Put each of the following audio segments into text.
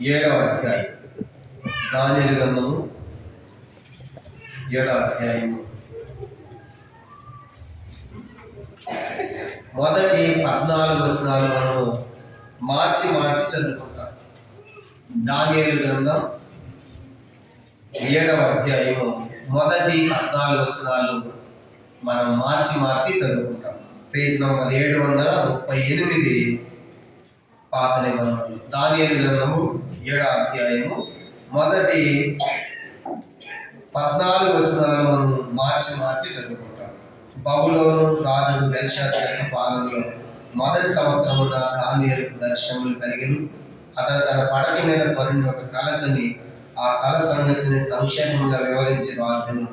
7వ అధ్యాయం దానియేలు గ్రంథము 7వ అధ్యాయము మొదటి 14 వచనాలు మనము మార్చి చదువుకుంటాం. దానియేలు గ్రంథం 7వ అధ్యాయము మొదటి 14 వచనాలు మనం మార్చి చదువుకుంటాం. పేజ్ నంబర్ 738 పాత నిబంధనలు. దానియేలు గ్రంథము 7వ అధ్యాయము మొదటి 14 వచనాలు మనం మార్చి చదువుకుంటాం. బబులోను రాజు బెల్షాజరు పాలనలో మొదటి సంవత్సరమున దానియేలుకు దర్శనములు కలిగిన అతను తన పడక మీద పరుండి ఒక కల కని ఆ కల సంగతిని సంక్షేమంగా వివరించి రాసెను.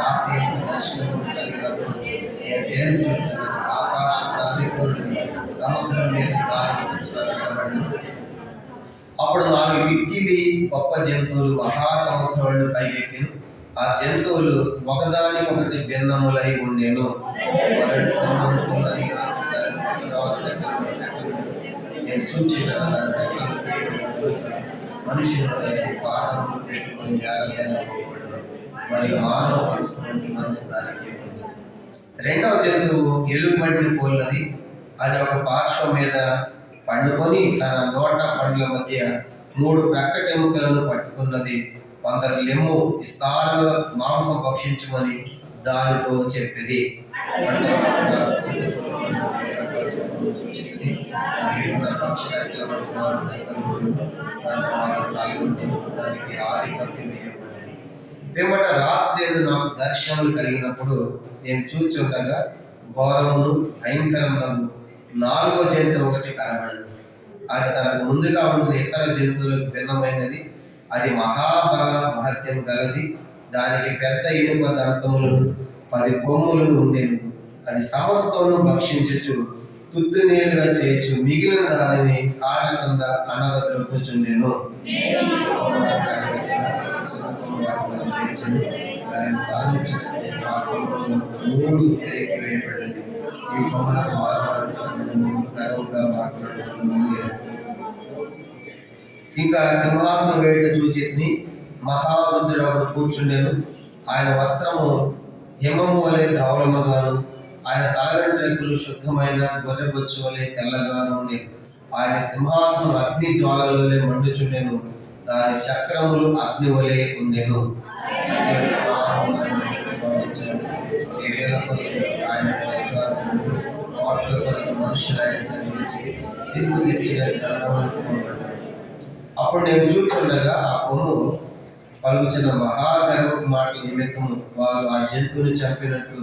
రాత్రి ఎంత దర్శనము కలిగినప్పుడు నేను చూస్తున్నది ఆకాశం తల్లిపోయింది, సముద్రం మీద గాలి కనబడింది. అప్పుడు 4 మిక్కిలి గొప్ప జంతువులు మహాసముద్రములను పైకెక్కిను. ఆ జంతువులు ఒకదానికొకటి భిన్నములై ఉండెను. మొదటి సింహముతో నదిగా నేను చూచిన మనుషులు పాదములు పెట్టుకుని జాగ్రత్తగా పోకూడదు, మరియు మానవ మనసు వంటి మనసు దానికి. రెండవ జంతువు ఎలుగుబంటిని పోలినది. అది ఒక పార్శ్వం మీద పండుకొని తన నోట పండ్ల మధ్య 3 ప్రక్కటెముకలను పట్టుకున్నది. కొందరు లెమ్ము విస్తారంగా మాంసం భక్షించమని దానితో చెప్పిది. దానికి ఆధిపత్యం ఇవ్వబడింది. పిమ్మట రాత్రి నాకు దర్శనములు కలిగినప్పుడు నేను చూచుండగా ఘోరమును భయంకరములను 4వ జంతువు ఒకటి కనబడింది. అది తనకు ముందుగా ఉండిన ఇతర జంతువులకు భిన్నమైనది. అది మహాబల మహత్యం గలది. దానికి పెద్ద ఇనుప దంతములు 10 కొమ్ములు ఉండేవి. అది సమస్తమును భక్షించుచు తుత్తునేలుగా చేయొచ్చు మిగిలిన దానిని కాళ్ళ కింద అణగద్రొక్కుచుండెను. దానిని స్థానించినట్టు 3 తెరికి వేయబడింది. ఈ కొమ్మలకు ఇంకా సింహాసనం వేట చూచేతిని మహావృద్ధుడు ఒకడు కూర్చుండెను. ఆయన వస్త్రము హిమము వలె ధవళముగాను, ఆయన తల వెంట్రుకలు శుద్ధమైన గొర్రెబొచ్చు వలె తెల్లగాను ఉండేవి. ఆయన సింహాసనం అగ్ని జ్వాలలోనే మండుచుండెను. దాని చక్రములు అగ్ని వలె ఉండెను. ఆయన మనుషులు ఆయన కనిపించి తీర్పు అప్పుడు నేను చూచుండగా ఆ కొమ్ము పలుకుచిన మహాగర్వపు మాటల నిమిత్తము వారు ఆ జంతువుని చంపినట్టు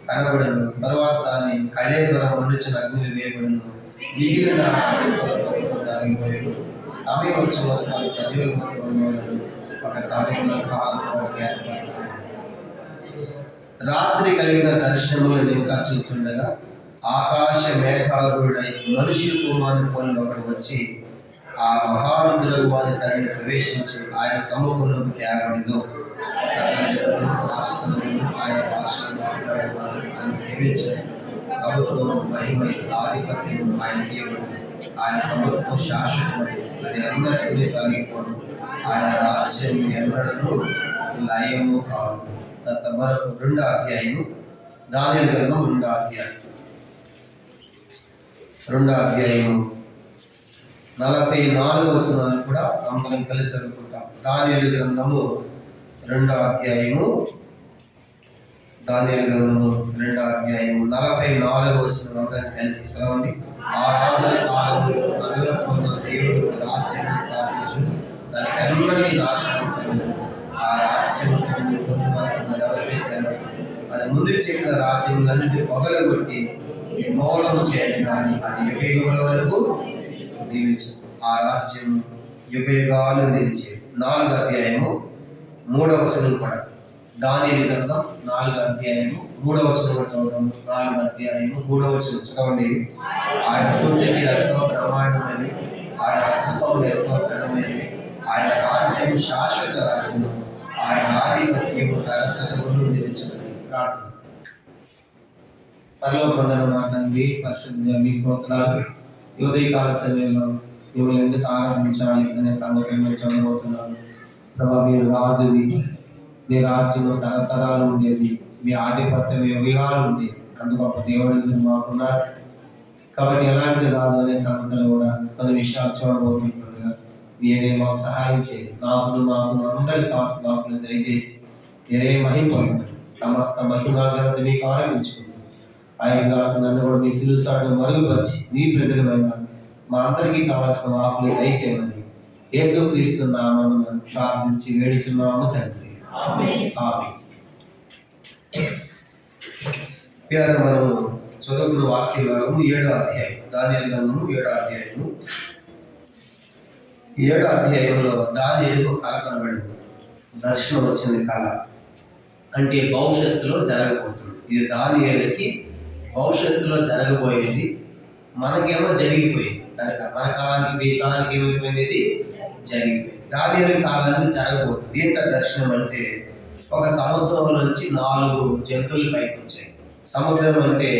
కనబడను. తర్వాత దాన్ని కళేబరం వండుచిన అగ్ని వేయబడను. మిగిలిన దానికి పోయాడు. సమయం వచ్చిన వరకు ఆ సజీవుల మధ్య ఒక సమయంలో కాలం ఏర్పడ్డాయి. రాత్రి కలిగిన దర్శనములను ఇంకా చూచుండగా ఆకాశ మేఘారుడై మనుష్య కుమారుని పోలిన ఒకడు వచ్చి ఆ మహారుద్రుడు వారి సరిని ప్రవేశించి ఆయన సముఖంలోకి తేబడిను. ఆయా భాషలు మాట్లాడేవారు ఆయన సేవించారు. ప్రభుత్వం మహిమ ఆధిపత్యం ఆయనకి ఇవ్వదు. ఆయన ప్రభుత్వం శాశ్వతమై అది అందరికీ తొలగిపోదు. ఆయన రాజ్యం ఎన్నడూ లయము కాదు. మరొక 2వ అధ్యాయము దానియేలు గ్రంథం 2వ అధ్యాయము 44 వచనాన్ని కూడా అందరం కలిసి చదువుకుంటాం. దానియేలు గ్రంథము 2వ అధ్యాయము 44 వచనం అందరం కలిసి చదవండి. ఆ రాజుల కాలంలో నలుగురు దేవుడు రాజ్యం స్థాపించు, దానికి అందరినీ నాశనం. ఆ రాజ్యం అది ముందు చెప్పిన రాజ్యములన్నింటి పొగలగొట్టి నిర్మూలన చేయాలి, కానీ అది యుగయుగముల వరకు నిలిచి ఆ రాజ్యం యుగయుగాలు నిలిచేది. 4వ అధ్యాయము 3వ వచనం కూడా దానియేలు గ్రంథం 4వ అధ్యాయము 3వ వచనం కూడా చదువుతాం. 4వ అధ్యాయము 3వ వచనం చదవండి. ఆయన సూచనలు ఎంతో బ్రహ్మాండమైనవి, ఆయన అద్భుతములు ఎంతో ఘనమైనవి. ఆయన రాజ్యము శాశ్వత రాజ్యము, ఆయన ఆధిపత్యము తరతరములు నిలిచినది. ప్రార్థన. పరలోకమందున్న మా తండ్రి, పరిశుద్ధ మీ స్తోత్రాలు. ఉదయకాల సమయంలో మిమ్మల్ని ఎందుకు ఆరాధించాలి అనే సంగతి మేము చూడబోతున్నాను. ప్రభా, మీరు రాజువి, మీ రాజ్యం తరతరాలు ఉండేది, మీ ఆధిపత్యం యుగాలు ఉండేది. అందుకు గొప్ప దేవుడు మీరు మాకున్నారు. కాబట్టి ఎలాంటి రాజు అనే సంగతులు కూడా కొన్ని విషయాలు చూడబోతుండగా మీరే మాకు సహాయం చేయండి. మాకు అందరి కాసులు దయచేసి మీరే మహిమ పొందండి. సమస్త మహిమాగ్రత మీకు ఆరంభించుకుంది. ఆయన దాసు నన్ను కూడా మీ సిలుసాడు మరుగుపరిచి మీ ప్రజలమైన మా అందరికీ కావాల్సిన వాకులు దయచేయమని యేసుక్రీస్తు నామమున ప్రార్థించి వేడుచున్నాము తండ్రి. ఆమేన్. మనము చదువుకున్న వాక్య భాగము 7వ అధ్యాయం, దానియేలు గ్రంథము 7వ అధ్యాయము. 7వ అధ్యాయంలో దానియేలుకు కల కనబడింది. దర్శనం వచ్చింది. కళ అంటే భవిష్యత్తులో జరగబోతుంది. ఇది దానియేలుకి భవిష్యత్తులో జరగబోయేది, మనకేమో జరిగిపోయింది. కనుక మన కాలానికి మీ కాలానికి ఏమైపోయింది, ఇది జరిగిపోయింది. దానియేలు కాలానికి జరగబోతుంది. ఏంట దర్శనం అంటే ఒక సముద్రం నుంచి 4 జంతువులు పైకి వచ్చాయి. సముద్రం అంటే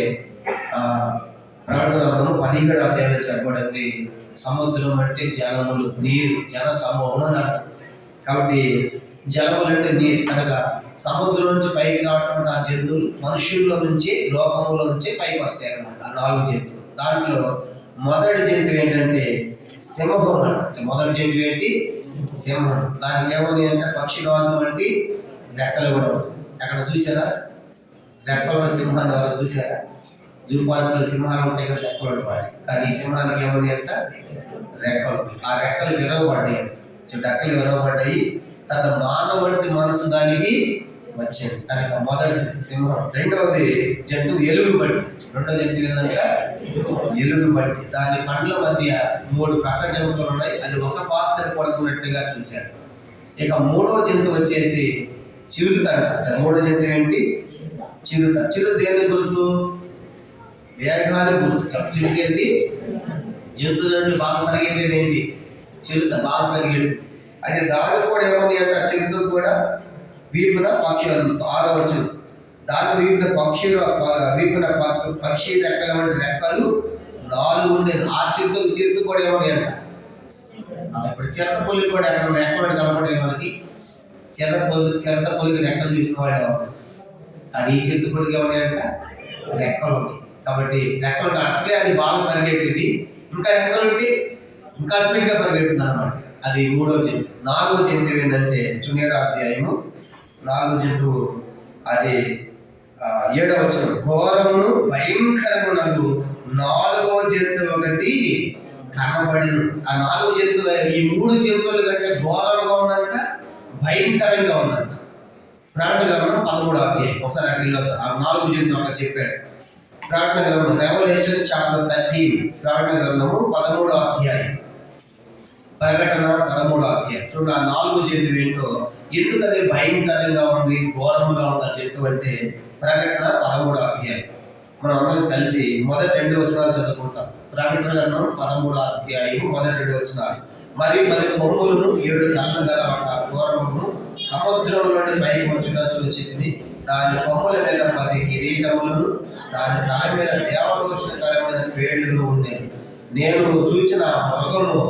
ప్రకటన గ్రంథము 17వ అధ్యాయంలో చెప్పబడింది. సముద్రం అంటే జలములు, నీరు, జల సమూహం అని అర్థం. కాబట్టి జలములు అంటే నీరు. కనుక సముద్రం నుంచి పైకి రావడం ఆ జంతువులు మనుషుల్లో నుంచి, లోకంలో నుంచి పైకి వస్తాయి అన్నమాట. ఆ 4 జంతువులు. దాంట్లో మొదటి జంతువు ఏంటంటే సింహం అంట. మొదటి జంతువు ఏంటి? సింహం. దానికి ఏమని అంటే పక్షిరాజు వంటి రెక్కలు కూడా ఉంటుంది. అక్కడ చూసారా రెక్కల సింహాన్ని? ఎవరు చూసారా? జూ పార్కులో సింహాలు ఉంటాయి కదా, రెక్కలు వాడి. కానీ ఈ సింహానికి ఏమని అంట? రెక్కలు. ఆ రెక్కలు విరవబడ్డాయి అంట. రెక్కలు విరవబడ్డాయి. తన మానవుడి మనసు దానికి వచ్చింది. కనుక మొదటి సింహం. రెండవది జంతువు ఎలుగుబంటి. రెండో జంతువు ఏంటంటే ఎలుగుబంటి. దాని పండ్ల మధ్య 3 ప్రకటనలు ఉన్నాయి. అది ఒక పాసరి పడుకున్నట్టుగా చూశారు. ఇక మూడో జంతువు వచ్చేసి చిరుత అంట. మూడో జంతువు ఏంటి? చిరుత. చిరుత దేని గుర్తు? వేగాన్ని గుర్తు. చిరుత ఏంటి? జంతువులు బాగా పరిగెత్తేది ఏంటి? చిరుత బాగా పరిగెడు. అయితే దానికి కూడా ఏమని అంటే చిరుతకు కూడా వీపున పక్షి. 6వ వచనం. దాని వీపున పక్షి రెక్కల వంటి రెక్కలు 4 ఉండేది. ఆ చిరుత కూడా ఏమని అంట? ఇప్పుడు చిరతపుల్లి కూడా ఎక్కడ రెక్కలు కనపడేది మనకి. చిరతపుల్లికి రెక్కలు చూసిన వాళ్ళు, అది ఈ చిరుతపుల్లికి ఏమని అంట? రెక్కలు ఉంటాయి. కాబట్టి రెక్కలు అసలే అది బాగా పరిగెట్టేది. ఇంకా రెక్కలు ఉంటే ఇంకా స్పీడ్గా పరిగెడుతుంది అనమాట. అది 3వ జంతువు. 4వ జంతువు ఏంటంటే 7వ అధ్యాయము 4వ జంతువు అది 7వ వచనం. ఘోరమును భయంకరమునగు 4వ జంతువు ఒకటి కనబడేది. ఆ 4వ జంతువు ఈ 3 జంతువుల కంటే ఘోరంగా ఉందంట, భయంకరంగా ఉందంట. ప్రకటన గ్రంథం 13వ అధ్యాయం. ఒకసారి అక్కడ ఆ 4 జంతువు అక్కడ చెప్పాడు. ప్రకటన గ్రంథం రెవల్యూషన్ చాప్టర్ 13. ప్రకటన గ్రంథము 13వ అధ్యాయం. ప్రకటన 13వ అధ్యాయం. చూడండి ఆ 4 జంతువు ఏంటో, ఎందుకు అది భయంకరంగా ఉంది, ఘోరంగా ఉంది ఆ జంతువు అంటే ప్రకటన 13వ అధ్యాయం. మనం అందరం కలిసి మొదటి 2 వచనాలు చదువుకుంటాం. ప్రకటన గ్రంథం 13వ అధ్యాయం మొదటి 2 వచనాలు. మరి 10 కొమ్ములను 7 తలలు గల ఒక ఘోరమును సముద్రం నుండి పైకి వచ్చుట చూచింది. దాని కొమ్ముల మీద 10 కిరీటములను, దాని తల మీద దేవదోషకరమైన పేర్లు ఉండేవి. నేను చూచిన మృగము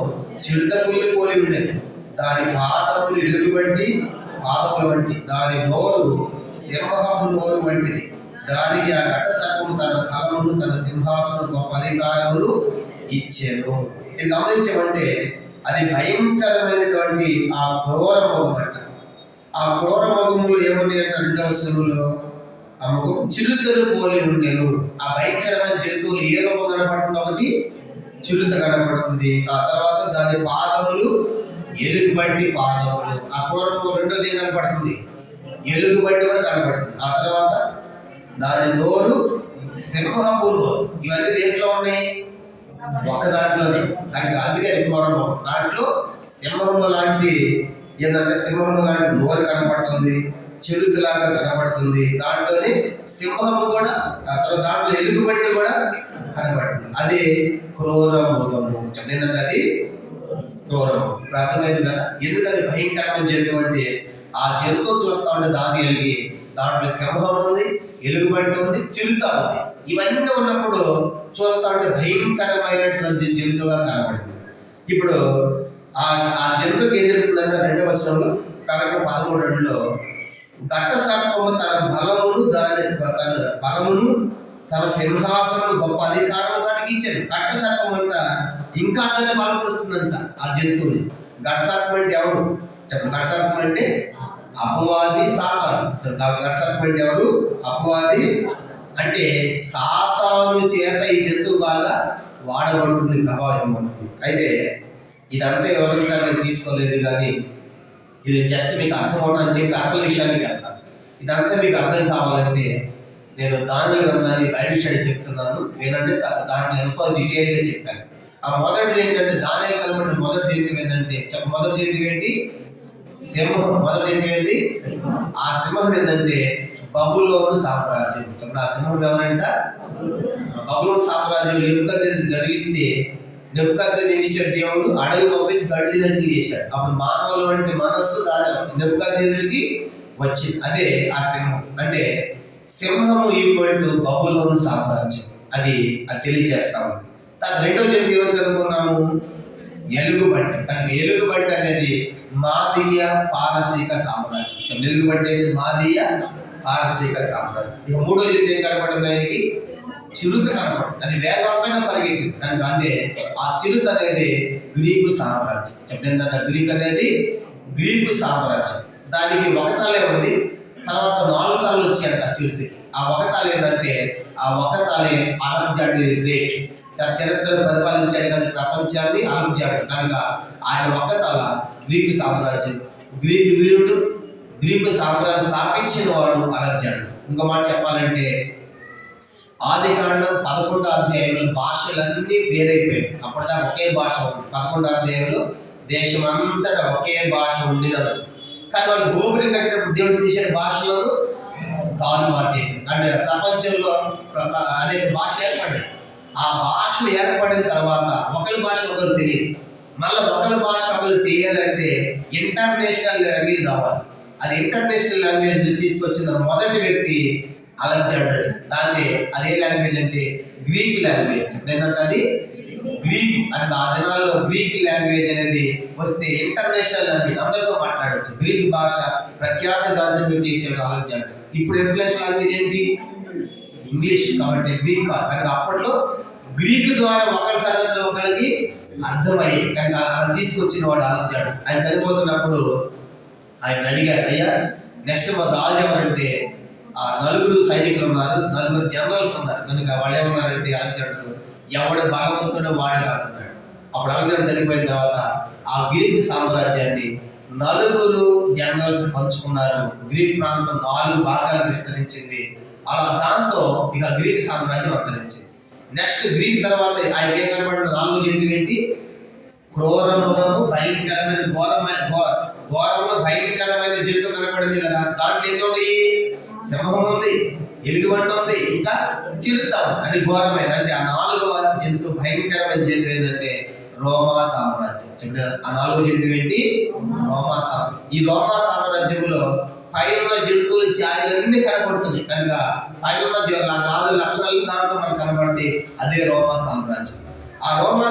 చిరుతపుల్లి పోలి ఉండేది. దాని పాదములు ఎలుగుబంటి పాదముల వంటి, దాని నోరు సింహపు నోరు వంటిది. దానికి ఆ ఘట సర్పము తన కాలమును, తన సింహాసనం గొప్ప అధికారములు ఇచ్చెను. ఇది గమనించమంటే అది భయంకరమైనటువంటి ఆ క్రూర మృగం అంట. ఆ క్రూర మృగములు ఏమని అంటే 2వ వచనంలో ఆ మృగం చిరుతలు పోలి ఉండేను. ఆ భయంకరమైన జంతువులు ఏ రూపం కనపడుతుంది? ఒకటి చిరుత కనపడుతుంది. ఆ తర్వాత దాని పాదములు ఎలుగుబంటి పాదములు. ఆ క్రూరము రెండోది ఏం కనపడుతుంది? ఎలుగుబంటి కూడా కనపడుతుంది. ఆ తర్వాత దాని నోరు సింహపు నోరు. ఇవన్నీ దేంట్లో ఉన్నాయి? ఒక దాంట్లోనే. కనుక అందుకే అది క్రూరము. దాంట్లో సింహము లాంటి ఏంటంటే సింహము లాంటి నోరు కనపడుతుంది, చిరుతలాగా కనపడుతుంది. దాంట్లోనే సింహము కూడా, దాంట్లో ఎలుగుబంటి కూడా కనపడుతుంది. అది క్రూర మృగము. ఏంటంటే అది క్రూరము. అర్థమైంది కదా ఎందుకు అది భయంకరమైన జంతువు అంటే? ఆ జంతువు చూస్తా ఉంటే దానియేలుకి దాంట్లో సింహం ఉంది, ఎలుగుబంటి ఉంది, చిరుత ఉంది. ఇవన్నీ ఉన్నప్పుడు చూస్తా ఉంటే భయంకరమైనటువంటి జంతువుగా కనబడింది. ఇప్పుడు ఆ ఆ జంతువుకి ఏం జరుగుతుందంటే 2వ వచనంలో ప్రకటన 13:2లో ఘట సర్పము తన బలమును తన సింహాసనం గొప్ప అధికారం దానికి ఇచ్చాడు. ఘట సర్పం అంట ఇంకా దాన్ని బలపరుస్తుందంట ఆ జంతువుని. ఘట సర్పం అంటే ఎవరు చెప్పండి? ఘట సర్పం అంటే అపవాది, సాతాను. ఘట సర్పం అంటే ఎవరు? అపవాది. అంటే సాతాను చేత ఈ జంతువు బాగా వాడబడుతుంది, ప్రభావితం అవుతుంది. అయితే ఇదంతా వివరించడానికి తీసుకోలేదు, కానీ ఇది జస్ట్ మీకు అర్థం అవడానికి చెప్పి అసలు విషయానికి వెళ్తాను. ఇదంతా మీకు అర్థం కావాలంటే నేను దానియేలు గ్రంథాన్ని బైబిల్ స్టడీ చెప్తున్నాను వినండి. దాంట్లో ఎంతో డీటెయిల్గా చెప్పాను. ఆ మొదటిది ఏంటంటే దానియేలు కనబడిన మొదటి జంతువు ఏంటంటే మొదటి జంతువు ఏంటి? సింహం. మొదటి జంతువు ఏంటి? ఆ సింహం ఏంటంటే బబులోను సామ్రాజ్యం. ఆ సింహం ఎవరంట? బబులోను సామ్రాజ్యం నెబుకద్నెజరు గర్విస్తే నెబుకద్నెజరు ఏం చేశాడు? దేవుడు అడవి పంపించి గడిదినట్టుగా చేశాడు. అప్పుడు మానవుల వంటి మనస్సు దాని నెబుకద్నెజరుకి వచ్చింది. అదే ఆ సింహం. అంటే సింహము ఈక్వల్ టు బబులోను సామ్రాజ్యం. అది తెలియజేస్తా ఉంది. దాని 2వ జంతువు ఏమో చదువుకున్నాము? ఎలుగుబంటి. కనుక ఎలుగుబంటి అనేది మాదీయ పారసీక సామ్రాజ్యం. ఎలుగుబంటి అంటే మాదీయ పారసీక సామ్రాజ్యం. ఇక 3వ జంతువు ఏం కనపడింది? ఆయనకి చిరుత కనపడింది. అది వేగవంతంగా పరిగెత్తింది. కనుక అంటే ఆ చిరుత అనేది గ్రీకు సామ్రాజ్యం. చెప్పండి, గ్రీక్ అనేది గ్రీకు సామ్రాజ్యం. దానికి ఒక తలే ఉంది, తర్వాత 4 తలలు వచ్చాయంట చిరుతకి. ఆ ఒక తల ఏంటంటే ఆ ఒక తలే అలెగ్జాండర్ ది గ్రేట్. చరిత్రను పరిపాలించాడు కదా ప్రపంచాన్ని అలెగ్జాండర్. కనుక ఆయన ఒక తల గ్రీకు సామ్రాజ్యం. గ్రీకు వీరుడు, గ్రీకు సామ్రాజ్యం స్థాపించిన వాడు అలెగ్జాండర్. ఇంకో మాట చెప్పాలంటే ఆదికాండం 11వ అధ్యాయంలో భాషలన్నీ వేరైపోయాయి. అప్పటిదాకా ఒకే భాష ఉంది. 11వ అధ్యాయంలో దేశం అంతటా ఒకే భాష ఉండేది. కానీ వాళ్ళు గోపురం కట్టినప్పుడు దేవుడు తీసే భాషలను తారుమారు చేసింది. అంటే ప్రపంచంలో అనేక భాషలు ఏర్పడ్డాయి. ఆ భాషలు ఏర్పడిన తర్వాత ఒకరి భాష ఒకరు తెలియదు. మళ్ళీ ఒకరి భాష ఒకరు తెలియాలంటే ఇంటర్నేషనల్ లాంగ్వేజ్ రావాలి. అది ఇంటర్నేషనల్ లాంగ్వేజ్ తీసుకొచ్చిన మొదటి వ్యక్తి అలెగ్జాండర్. దాన్ని అదే లాంగ్వేజ్ అంటే గ్రీక్ లాంగ్వేజ్. ఏంటంటే అది గ్రీక్. అంటే ఆ దినాల్లో గ్రీక్ లాంగ్వేజ్ అనేది వస్తే ఇంటర్నేషనల్ లాంగ్వేజ్, అందరితో మాట్లాడవచ్చు. గ్రీక్ భాష ప్రఖ్యాత గాథలు చేసేది అలెగ్జాండర్. ఇప్పుడు ఇంటర్నేషనల్ లాంగ్వేజ్ ఏంటి? ఇంగ్లీష్. కాబట్టి గ్రీక్ కాదు. కనుక అప్పట్లో గ్రీక్ ద్వారా ఒకరి సంగతులు ఒకరికి అర్థమయ్యాయి. కనుక అలా తీసుకొచ్చిన వాడు అలెగ్జాండర్. ఆయన చనిపోతున్నప్పుడు ఆయన అడిగారు, అయ్యా నెక్స్ట్ మా రాజు ఎవరంటే ఆ 4 సైనికులు ఉన్నారు, 4 జనరల్స్ ఉన్నారు. కనుక వాళ్ళు ఏమన్నారంటే అలెగ్జాండర్ ఎవడు బలవంతుడో వాడే రాసన్నాడు. అప్పుడు అలెగ్జాండర్ చనిపోయిన తర్వాత ఆ గ్రీక్ సామ్రాజ్యాన్ని 4 జనరల్స్ పంచుకున్నారు. గ్రీక్ ప్రాంతం 4 భాగాలు విస్తరించింది. అలా దాంతో ఇక గ్రీక్ సామ్రాజ్యం అంతరించింది. నెక్స్ట్ గ్రీక్ తర్వాత ఆయన ఏం కనబడిన 4వ జంతువు ఏంటి? క్రూరమును భయంకరమైన ఘోరమును భయంకరమైన జంతువు కనబడింది కదా. దాంట్లో ఏంటో సింహం ఉంది, ఎలుగుబంటి ఉంది, ఇంకా చిరుత ఉంది. అది ఘోరమైన. అంటే ఆ 4వ జంతువు భయంకరమైన జంతువు ఏంటంటే రోమా సామ్రాజ్యం. చెప్పిన ఆ 4వ జంతువు ఏంటి? రోమా సామ్రాజ్యం. ఈ రోమా సామ్రాజ్యంలో పైన జంతువుల ఛాయలన్నీ కనబడుతుంది. కనుక పైన రాజు లక్షణాలు దాంట్లో మనకు కనబడితే అదే రోమా సామ్రాజ్యం. ఆ రోమా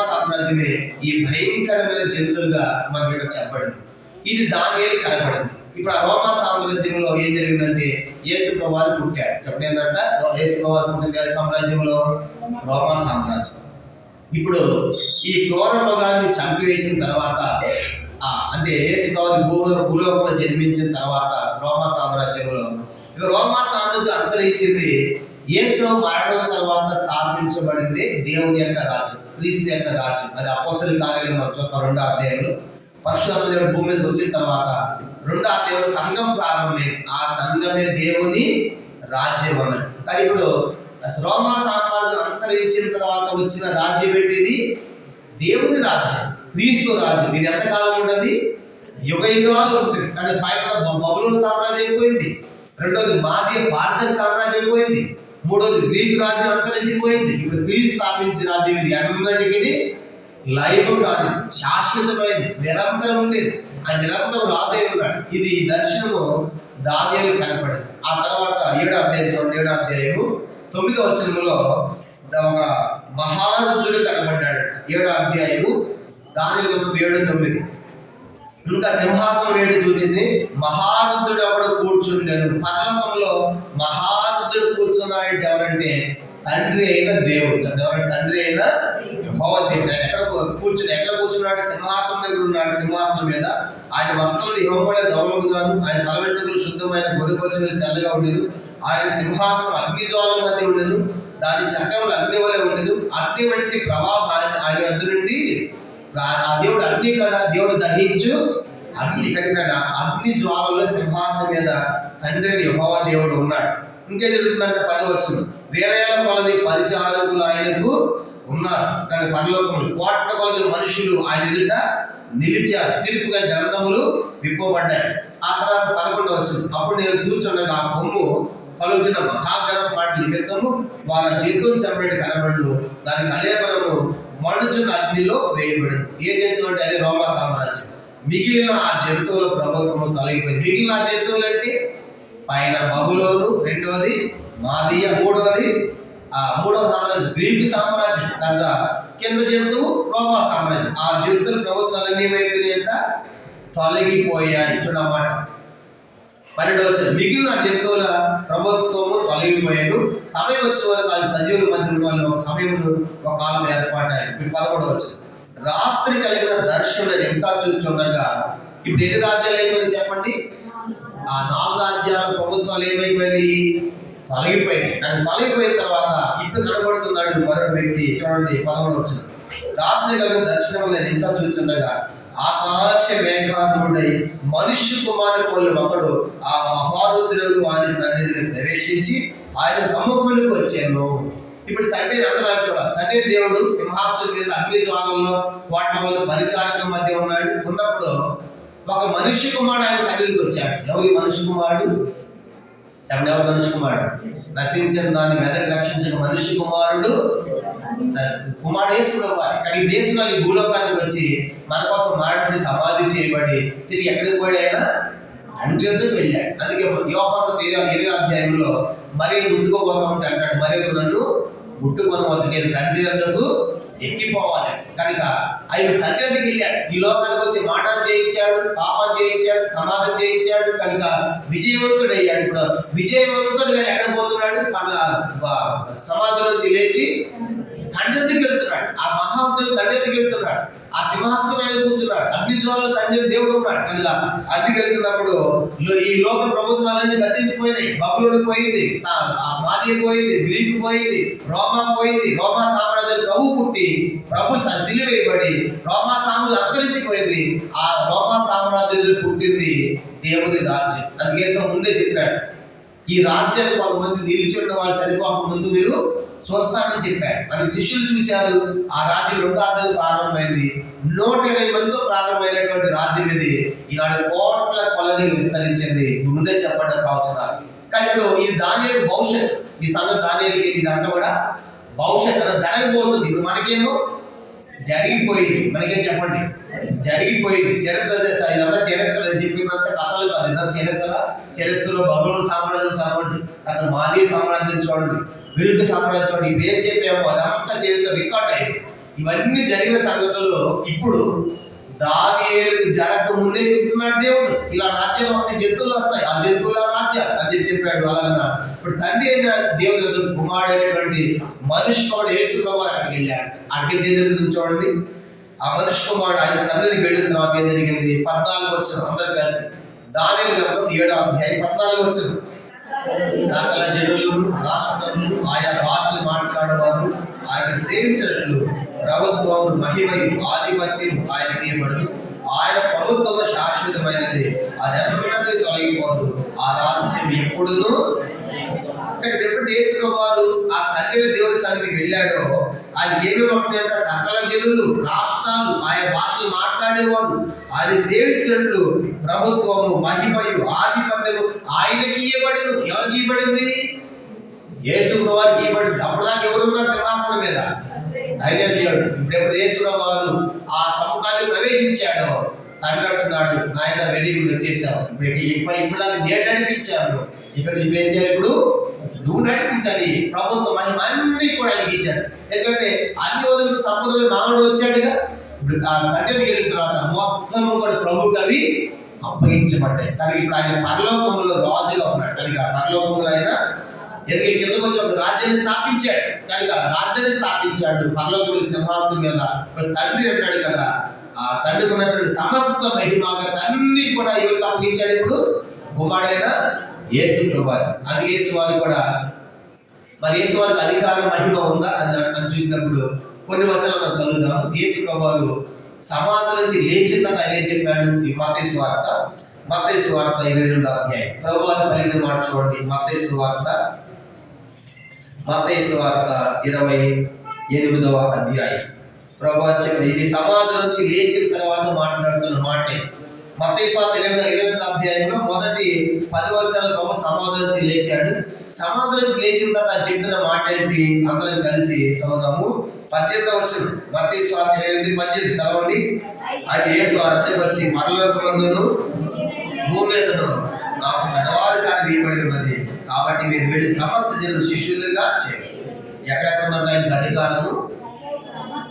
సామ్రాజ్యమే ఈ భయంకరమైన జంతువుగా మనకి ఇక్కడ చెప్పబడింది. ఇది దానియేలు కనబడింది. ఇప్పుడు ఆ రోమా సామ్రాజ్యంలో ఏం జరిగిందంటే యేసు ప్రభువు పుట్టాడు. చెప్పండి ఏంటంట? యేసు ప్రభువు పుట్టిన సామ్రాజ్యంలో రోమా సామ్రాజ్యం. ఇప్పుడు ఈ క్రూర మృగాన్ని చంపివేసిన తర్వాత అంటే యేసు ప్రభువు భూలోకంలో జన్మించిన తర్వాత రోమా సామ్రాజ్యంలో ఇక రోమా సామ్రాజ్యం అంతరించింది. యేసు మరణం తర్వాత స్థాపించబడింది దేవుని యొక్క రాజ్యం, క్రీస్తు యొక్క రాజ్యం. అది అపోస్తలుల కార్యాలను మనం చూస్తాం 2వ అధ్యాయంలో. పరిశుద్ధాత్మ దేవుడు భూమి మీదకి వచ్చిన తర్వాత 2వ అధ్యాయంలో సంఘం ప్రారంభమైంది. ఆ సంఘమే దేవుని రాజ్యం అన్నట్టు. కానీ ఇప్పుడు రోమా సామ్రాజ్యం అంతరించిన తర్వాత వచ్చిన రాజ్యం ఏంటిది? దేవుని రాజ్యం, క్రీస్తు రాజ్యం. ఇది ఎంతకాలం ఉంటుంది? యుగ యుగాలు ఉంటుంది. కానీ పైన బబులోను సామ్రాజ్యం అయిపోయింది. 2వది మాదీయ పారసీక సామ్రాజ్యం అయిపోయింది. 3వది గ్రీక్ రాజ్యం అంతరించిపోయింది. ఇప్పుడు క్రీస్తు స్థాపించిన రాజ్యం ఇది అన్నిటికీ లైవ్ కానీ శాశ్వతమైనది, నిరంతరం ఉండేది. ఆ నిరంతరం రాజై ఉన్నాడు. ఇది దర్శనము దానియేలు కనపడింది. ఆ తర్వాత 7వ అధ్యాయం చూడండి. 7వ అధ్యాయము 9వ వచనంలో ఒక మహారుద్రుడు కనబడ్డాడు. 7వ అధ్యాయము దానియేలు గ్రంథం 7:9. ఇంకా సింహాసనం వేడి చూచింది, మహారుద్రుడు ఎవడు కూర్చుండెను. పరలోకంలో మహారుద్రుడు కూర్చున్నాడు ఎవరంటే తండ్రి అయిన దేవుడు. ఎవరంటే తండ్రి అయిన యెహోవా దేవుడు. ఆయన ఎక్కడ కూర్చున్నాడు? సింహాసనం దగ్గర ఉన్నాడు. సింహాసనం మీద ఆయన వస్త్రములు ఇవ్వబడే ధవళముగాను, ఆయన తల వెంట్రుకలు శుద్ధమైన గొర్రెపచ్చలు తెల్లగా ఉండేది. ఆయన సింహాసనం అగ్నిజ్వాల మధ్య ఉండేను, దాని చక్రములు అగ్ని వలె ఉండేను. అగ్ని వంటి ప్రభావం ఆయన వద్ద నుండి. ఆ దేవుడు అగ్ని కదా, దేవుడు దహించు అగ్ని కలిగిన అగ్ని జ్వాలలో సింహాసనం మీద తండ్రి యెహోవా దేవుడు ఉన్నాడు. ఇంకేం జరుగుతుందంటే 10వ వచనం, వేవేల కొలది పరిచారకులు ఆయనకు ఉన్నారు. కానీ పరలోకములు కోట్ల కొలది మనుషులు ఆయన ఎదుట నిలిచారు. తీర్పుగా గ్రంథములు విప్పబడ్డాయి. ఆ తర్వాత 11వ వచనం, అప్పుడు నేను చూచుండగా ఆ కొమ్ము పలుచిన మహాగరం పాటి నిమిత్తము వాళ్ళ జంతువులు చంపేటి కనబడును, దాని కలేబరము మండుచున్న అగ్నిలో వేయబడింది. ఏ జంతువు అంటే అది రోమా సామ్రాజ్యం. మిగిలిన ఆ జంతువుల ప్రభుత్వము తొలగిపోయింది. మిగిలిన ఆ జంతువులు అంటే పైన బబులోను, రెండవది మాదియా, మూడవ సామ్రాజ్యం గ్రీకు సామ్రాజ్యం, తర్వాత కింద జంతువు రోమా సామ్రాజ్యం. ఆ జంతువుల ప్రభుత్వాలన్నీ ఏమైపోయాయంట? తొలగిపోయాయి. చూడమాట 12వ వచనం, మిగిలిన జంతువుల ప్రభుత్వము తొలగిపోయాడు. సమయం వచ్చే వరకు అది సజీవుల మధ్య ఉన్న ఒక సమయంలో ఒక కాలం ఏర్పాటాయి. 11వ వచనం, రాత్రి కలిగిన దర్శనం ఇంకా చూచుండగా. ఇప్పుడు ఎన్ని రాజ్యాలు అయిపోయినాయి చెప్పండి? ఆ 4 రాజ్యాల ప్రభుత్వాలు ఏమైపోయినాయి? తొలగిపోయినాయి. కానీ తొలగిపోయిన తర్వాత ఇప్పుడు కనబడుతున్నాడు మరొక వ్యక్తి. చూడండి 11వ వచనం, రాత్రి కలిగిన దర్శనం ఇంకా చూచుండగా ఆకాశ మేఘారుడై మనుష్య కుమారుని పోలి ఒకడు ఆ మహారుద్రుడు వారి సన్నిధిని ప్రవేశించి ఆయన సముఖములకు వచ్చాను. ఇప్పుడు తండ్రి అందరూ చూడాలి. తండ్రి దేవుడు సింహాసనం మీద అగ్ని జ్వాలంలో వాటి వల్ల పరిచారకుల మధ్య ఉన్నప్పుడు ఒక మనుష్య కుమారుడు ఆయన సన్నిధికి వచ్చాడు. ఎవరి మనుష్య కుమారుడు? ఎవరు మనుష్య కుమారుడు? నశించిన దాన్ని మెదడు రక్షించిన మనుష్య కుమారుడు యేసుప్రభువు. కానీ యేసు ఈ భూలోకానికి వచ్చి మన కోసం మరణించి సమాధి చేయబడి తిరిగి ఎక్కడికి పోయి ఆయన తండ్రి వద్దకు వెళ్ళాడు. అందుకే యోహాను 8వ అధ్యాయంలో మరి ముట్టుకోబోతా ఉంటే అంటాడు, మరి నన్ను ముట్టుకొని వద్దు, నేను తండ్రి వద్దకు ఎక్కిపోవాలి. కనుక ఆయన తండ్రి వద్దకు వెళ్ళాడు. ఈ లోకానికి వచ్చి మాటలు చేయించాడు, పాపం చేయించాడు, సమాధం చేయించాడు. కనుక విజయవంతుడు అయ్యాడు. ఇప్పుడు విజయవంతుడు ఎక్కడ పోతున్నాడు? మన సమాధిలోంచి లేచి తండ్రి వద్దకు వెళ్తున్నాడు. ఆ మహాత్ముడు తండ్రి వద్దకు వెళ్తున్నాడు. ఆ సింహాసనం మీద కూర్చున్నాడు. అగ్ని జ్వాలలో తండ్రి దేవుడు ఉన్నాడు. కనుక అగ్నికి వెళ్తున్నప్పుడు ఈ లోక ప్రభుత్వాలన్నీ గతించిపోయినాయి. బబులోను పోయింది, మాది పోయింది, గ్రీకు పోయింది, రోమా పోయింది. రోమా సామ్రాజ్యం ప్రభు పుట్టి ప్రభు సిలువేయబడి రోమా సామ్రాజ్యం అంతరించిపోయింది. ఆ రోమా సామ్రాజ్యం పుట్టింది దేవుని రాజ్యం. అందుకే ముందే చెప్పాడు, ఈ రాజ్యాన్ని కొంతమంది నిలిచి ఉన్న వాళ్ళు చనిపోక ముందు మీరు చూస్తానని చెప్పాడు. మన శిష్యులు చూశారు. ఆ రాజ్యం 2వ అధ్యాయం ప్రారంభమైంది. 120 మందితో ప్రారంభమైనటువంటి రాజ్యం ఇది ఈనాడు కోట్ల కొలదిగా విస్తరించింది. ముందే చెప్పండి ప్రవచనాలు. కానీ ఇప్పుడు ఇది దానియేలు భవిష్యత్తు. ఈ సంగతి దానియేలుకి ఇదంతా కూడా భవిష్యత్తు అలా జరగబోతుంది. ఇప్పుడు మనకేమో జరిగిపోయింది. మనకేం చెప్పండి? జరిగిపోయింది. చరిత్ర ఇదంతా చరిత్ర చెప్పినంత కథలు కాదు. ఇదంతా చరిత్రలో బబులోను సామ్రాజ్యం చదవండి, అతను మాదీ సామ్రాజ్యం చూడండి, గ్రీకు సామ్రాజ్యం చూడండి. ఇప్పుడు ఏం చెప్పామో అదంతా చరిత్ర రికార్డ్ అయింది. ఇవన్నీ జరిగిన సంగతులు ఇప్పుడు దానియేలుకి జరగక ముందే చెప్తున్నాడు దేవుడు. ఇలా రాజ్యాలు వస్తాయి, జంతువులు వస్తాయి, ఆ జంతువుల రాజ్యాలు అని చెప్పాడు. అలాగన్నా ఇప్పుడు తండ్రి అయిన దేవుడు ఎదురు కుమారుడైనటువంటి మనుష్య కుమారుడు యేసుప్రభువు అక్కడికి వెళ్ళాడు. అక్కడికి ఏం జరుగుతుంది చూడండి. ఆ మనుష్య కుమారుడు ఆయన సన్నిధికి వెళ్ళిన తర్వాత ఏం జరిగింది? 14 వచనం అందరూ కలిసి దానియేలు గ్రంథం 7వ అధ్యాయం 14 వచనం, సకల జనులు, రాష్ట్రములు, ఆయా భాషలు మాట్లాడేవారు ఆయన సేవించినట్లు ప్రభుత్వం, మహిమయు, ఆధిపత్యం ఆయనకి ఇవ్వబడదు. ఆయన ప్రభుత్వం శాశ్వతమైనది, అది ఎన్నటికీ తొలగిపోదు. ఆ రాజ్యం ఎప్పుడును. ఎప్పుడు యేసుప్రభువు ఆ తండ్రి దేవుని సన్నిధికి వెళ్ళాడో ఆయనకి ఏమేమి వస్తాయంట? సకల జనులు, రాష్ట్రాలు, ఆయా భాషలు మాట్లాడేవారు ఆయన సేవించినట్లు ప్రభుత్వము, మహిమయు, ఆధిపత్యము ఆయనకి ఇవ్వబడింది. ఎవరికి ఇవ్వబడింది? యేసుప్రభువుకి ఇవ్వబడింది. అప్పటిదాకా ఎవరున్నారు సింహాసనం మీద? ధైర్యం లేడు. ఇప్పుడు యేసుప్రభువు ఆ సముఖాన్ని ప్రవేశించాడో తండ్రి అంటున్నాడు, నాయన వెరీ గుడ్ వచ్చేసావు. ఇప్పుడు దాన్ని నేను నడిపించాను. ఇక్కడ ఏం చేయాలి? ఇప్పుడు నువ్వు నడిపించాలి. ప్రభుత్వం మహిమ అన్ని కూడా ఆయనకి ఇచ్చాడు. ఎందుకంటే అన్ని వదులు సంపూర్ణమైన మానవుడు వచ్చాడుగా. ఇప్పుడు ఆ తండ్రికి వెళ్ళిన తర్వాత మొత్తము కూడా ప్రభుకి అవి అప్పగించబడ్డాయి. కనుక ఇప్పుడు ఆయన పరలోకంలో రాజుగా ఉన్నాడు. కనుక పరలోకంలో ఆయన ఎందుకు కిందకు వచ్చి ఒక రాజ్యాన్ని స్థాపించాడు. కనుక రాజ్యాన్ని స్థాపించాడు పరలోకంలో సింహాసనం మీద. ఇప్పుడు తండ్రి అంటాడు కదా, ఆ తండ్రికి ఉన్నటువంటి సమస్త మహిమగా తండ్రి కూడా ఎవరికి అప్పగించాడు? ఇప్పుడు కుమారుడైన యేసు ప్రభువారు. అది యేసు వారు కూడా, మరి యేసు వారికి అధికారం మహిమ ఉందా అని చూసినప్పుడు కొన్ని వచనాలు మనం చదువుదాం. యేసు ప్రభువారు సమాధి నుంచి లేచిన తర్వాత ఆయన ఏం చెప్పాడు? ఈ మత్తయి సువార్త 22వ అధ్యాయం ప్రభువారు పలికిన మాట చూడండి. మత్తయి సువార్త 28వ అధ్యాయం ప్రభువారు చెప్పారు. ఇది సమాధి నుంచి లేచిన తర్వాత మాట్లాడుతున్న మాటే. మత్తయి సువార్త 28వ అధ్యాయంలో మొదటి 10 వచనాలు ప్రభు సమాధి నుంచి లేచాడు. సమాధి నుంచి లేచిన తర్వాత ఆయన చెప్తున్న మాట ఏంటి? అందరం కలిసి చదువుదాము. 18వ వచనం మత్తయి సువార్త 28:18 చదవండి. అది యేసు వారందరికి వచ్చి పరలోకమందును భూమి మీదను నాకు సర్వాధికారం ఇవ్వబడి ఉన్నది, కాబట్టి మీరు వెళ్ళి సమస్త జనులు శిష్యులుగా చేయండి. ఎక్కడెక్కడ ఉందంటే ఆయనకు అధికారము?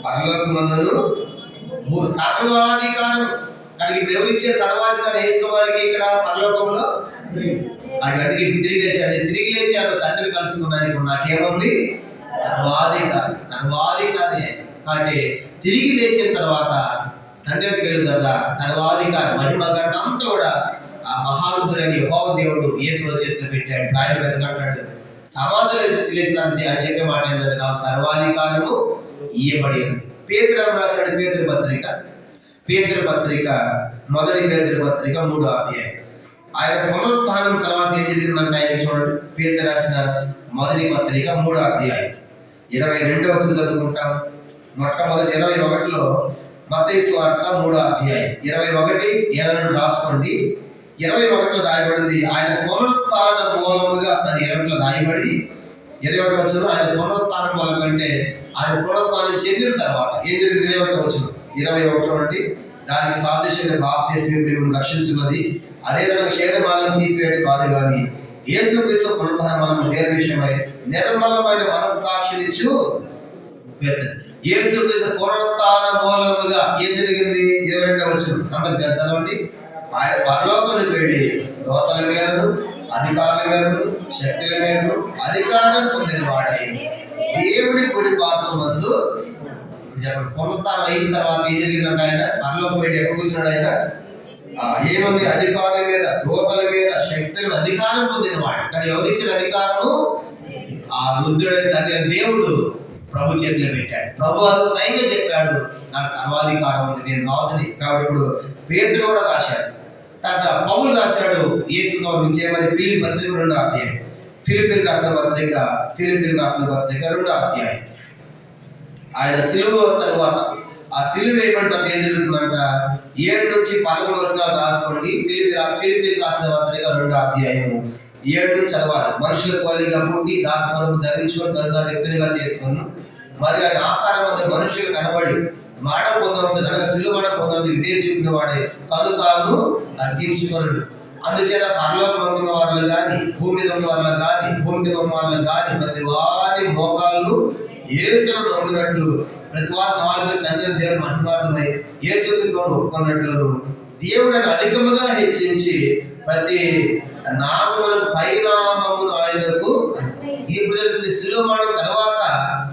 పరలోకమందును సర్వాధికారం. కానీ ఇప్పుడు ఎవరు ఇచ్చే సర్వాధికారం? యేసు వారికి ఇక్కడ పరలోకంలో అడిగి తిరిగి లేచాడు. తండ్రిని కలుసుకున్నాడు. ఇప్పుడు నాకేముంది? సర్వాధికారి. కాబట్టి తిరిగి లేచిన తర్వాత తండ్రి దగ్గరికి వెళ్ళిన తర్వాత సర్వాధికారి మహిమ గణం అంతా కూడా ఆ మహానుభుడైన యెహోవా దేవుడు యేసు చేతిలో పెట్టాడు. ఆయన వెతకంటాడు సమాధులు లేచిన అని చెప్పే మాట ఏంటంటే నాకు సర్వాధికారము ఇయ్యబడి ఉంది. పేతురు రాశాడు పేతురు పత్రిక 1 పేతురు పత్రిక 3వ అధ్యాయం. ఆయన పునరుత్థానం తర్వాత ఏం జరిగిందంటే ఆయన చూడండి. పేతురు రాసిన మొదటి పత్రిక 3వ అధ్యాయం 22వ వచనం చదువుకుంటాం. మొట్టమొదటి 21లో మత్తయి సువార్త 3వ అధ్యాయం 21 ఏదైనా రాసుకోండి. 21లో రాయబడింది ఆయన పునరుత్థాన మూలముగా అని 21లో రాయబడి 21వ వచనం ఆయన పునరుత్థాన మూలం అంటే ఆయన పునరుత్థానం చెందిన తర్వాత ఏం జరిగింది? 21వ వచనం 21 అంటే దానికి సాదృశ్యంగా బాప్తిస్మం మిమ్మల్ని రక్షించున్నది, అదేవిధంగా శరీరమాలను తీసివేయడం కాదు కానీ యేసుక్రీస్తు పునరుత్థానం మనం వేరే విషయమై నిర్మలమైన మనస్సాక్షినిచ్చు యేసుక్రీస్తు పునరుత్థాన మూలముగా ఏం జరిగింది? 22వ వచనం అందరూ చదవండి. ఆయన పరలోకానికి వెళ్ళి దోతల మీదను అధికారుల మీదను శక్తుల మీదను అధికారం పొందిన వాడై దేవుడి కుడి పార్శ్వమందు పునరుత్థానం అయిన తర్వాత ఏం జరిగిందంటే ఆయన పరలోకం వెళ్ళి ఎప్పుడు కూర్చున్నాడు? ఆయన ఏముంది? అధికారుల మీద దోతల మీద శక్తులను అధికారం పొందిన వాడు. కానీ ఎవరిచ్చిన అధికారము? ఆ వృద్ధుడైన తండ్రి దేవుడు ప్రభు చేతిలో పెట్టాడు. ప్రభు అది స్వయంగా చెప్పాడు నాకు సర్వాధికారం ఉంది, నేను రాజుని. కాబట్టి ఇప్పుడు పేతురు కూడా రాశాడు. తర్వాత పౌలు రాశాడు యేసు గురించి ఏమని? ఫిలిప్పీ పత్రిక 2వ అధ్యాయం. ఫిలిప్పీలకు రాసిన పత్రిక 2వ అధ్యాయం. ఆయన సిలువ తర్వాత ఆ సిలువ వేయబడినట్టు ఏం జరుగుతుందంట? 7 నుంచి 11 వచనాలు రాసుకోండి. ఫిలిప్పీలకు రాసిన పత్రిక 2వ అధ్యాయం 7 నుంచి చదవాలి. మనుషుల పోలికగా పుట్టి దాని స్వరూపం ధరించుకొని తన వ్యక్తినిగా చేసుకుని మరి ఆయన ఆకారం అంతా మనుషులకు కనబడి మాట పొందడం కనుక సిలువ మాట పొందడం విధేయ చూపిన వాడే తను తాను తగ్గించుకున్నాడు. అందుచేత పరలోకంలో ఉన్న వాళ్ళు కానీ భూమి మీద ఉన్న వాళ్ళు కానీ భూమి మీద ఉన్న వాళ్ళు కానీ ప్రతి వారి మోకాళ్ళు యేసును నమ్మినట్లు ప్రతి వారి నాలుగు తండ్రి దేవుని మహిమార్థమై యేసుక్రీస్తును ఒప్పుకున్నట్లు దేవుడిని అధికముగా హెచ్చించి ప్రతి నామముల పైనామమును ఆయనకు ఇప్పుడు సిలువ మాట తర్వాత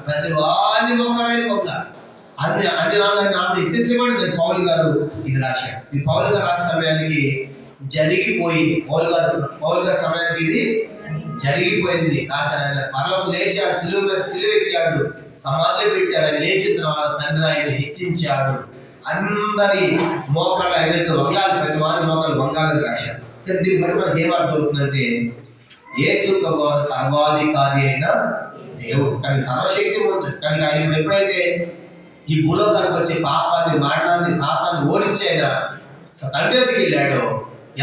ప్రతి వారి మోకాలైన మొక్క అన్ని నామం హెచ్చించబడింది. పౌలు గారు ఇది రాశాడు. ఈ పౌలు గారు రాసే సమయానికి జరిగిపోయింది. పౌలు గారు సమయానికి ఇది జరిగిపోయింది. రాశాడు. పరలోకం లేచాడు, సిలువ ఎక్కాడు, సమాధి పెట్టాడు. ఆయన లేచిన తర్వాత తండ్రి ఆయన హెచ్చించాడు. అందరి మోకాళ్ళు ఆయనతో వంగాలి, ప్రతి వారి మోకాలు వంగాలని రాశాడు. కానీ దీన్ని బట్టి మనకి ఏమర్థం అవుతుందంటే యేసు ప్రభువు సర్వాధికారి అయిన దేవుడు, కానీ సర్వశక్తి మంతుడు. కానీ ఆయన ఇప్పుడు ఎప్పుడైతే ఈ భూలోకానికి వచ్చే పాపాన్ని మరణాన్ని సాతాన్ని ఓడించి ఆయన తండ్రి దగ్గరికి వెళ్ళాడో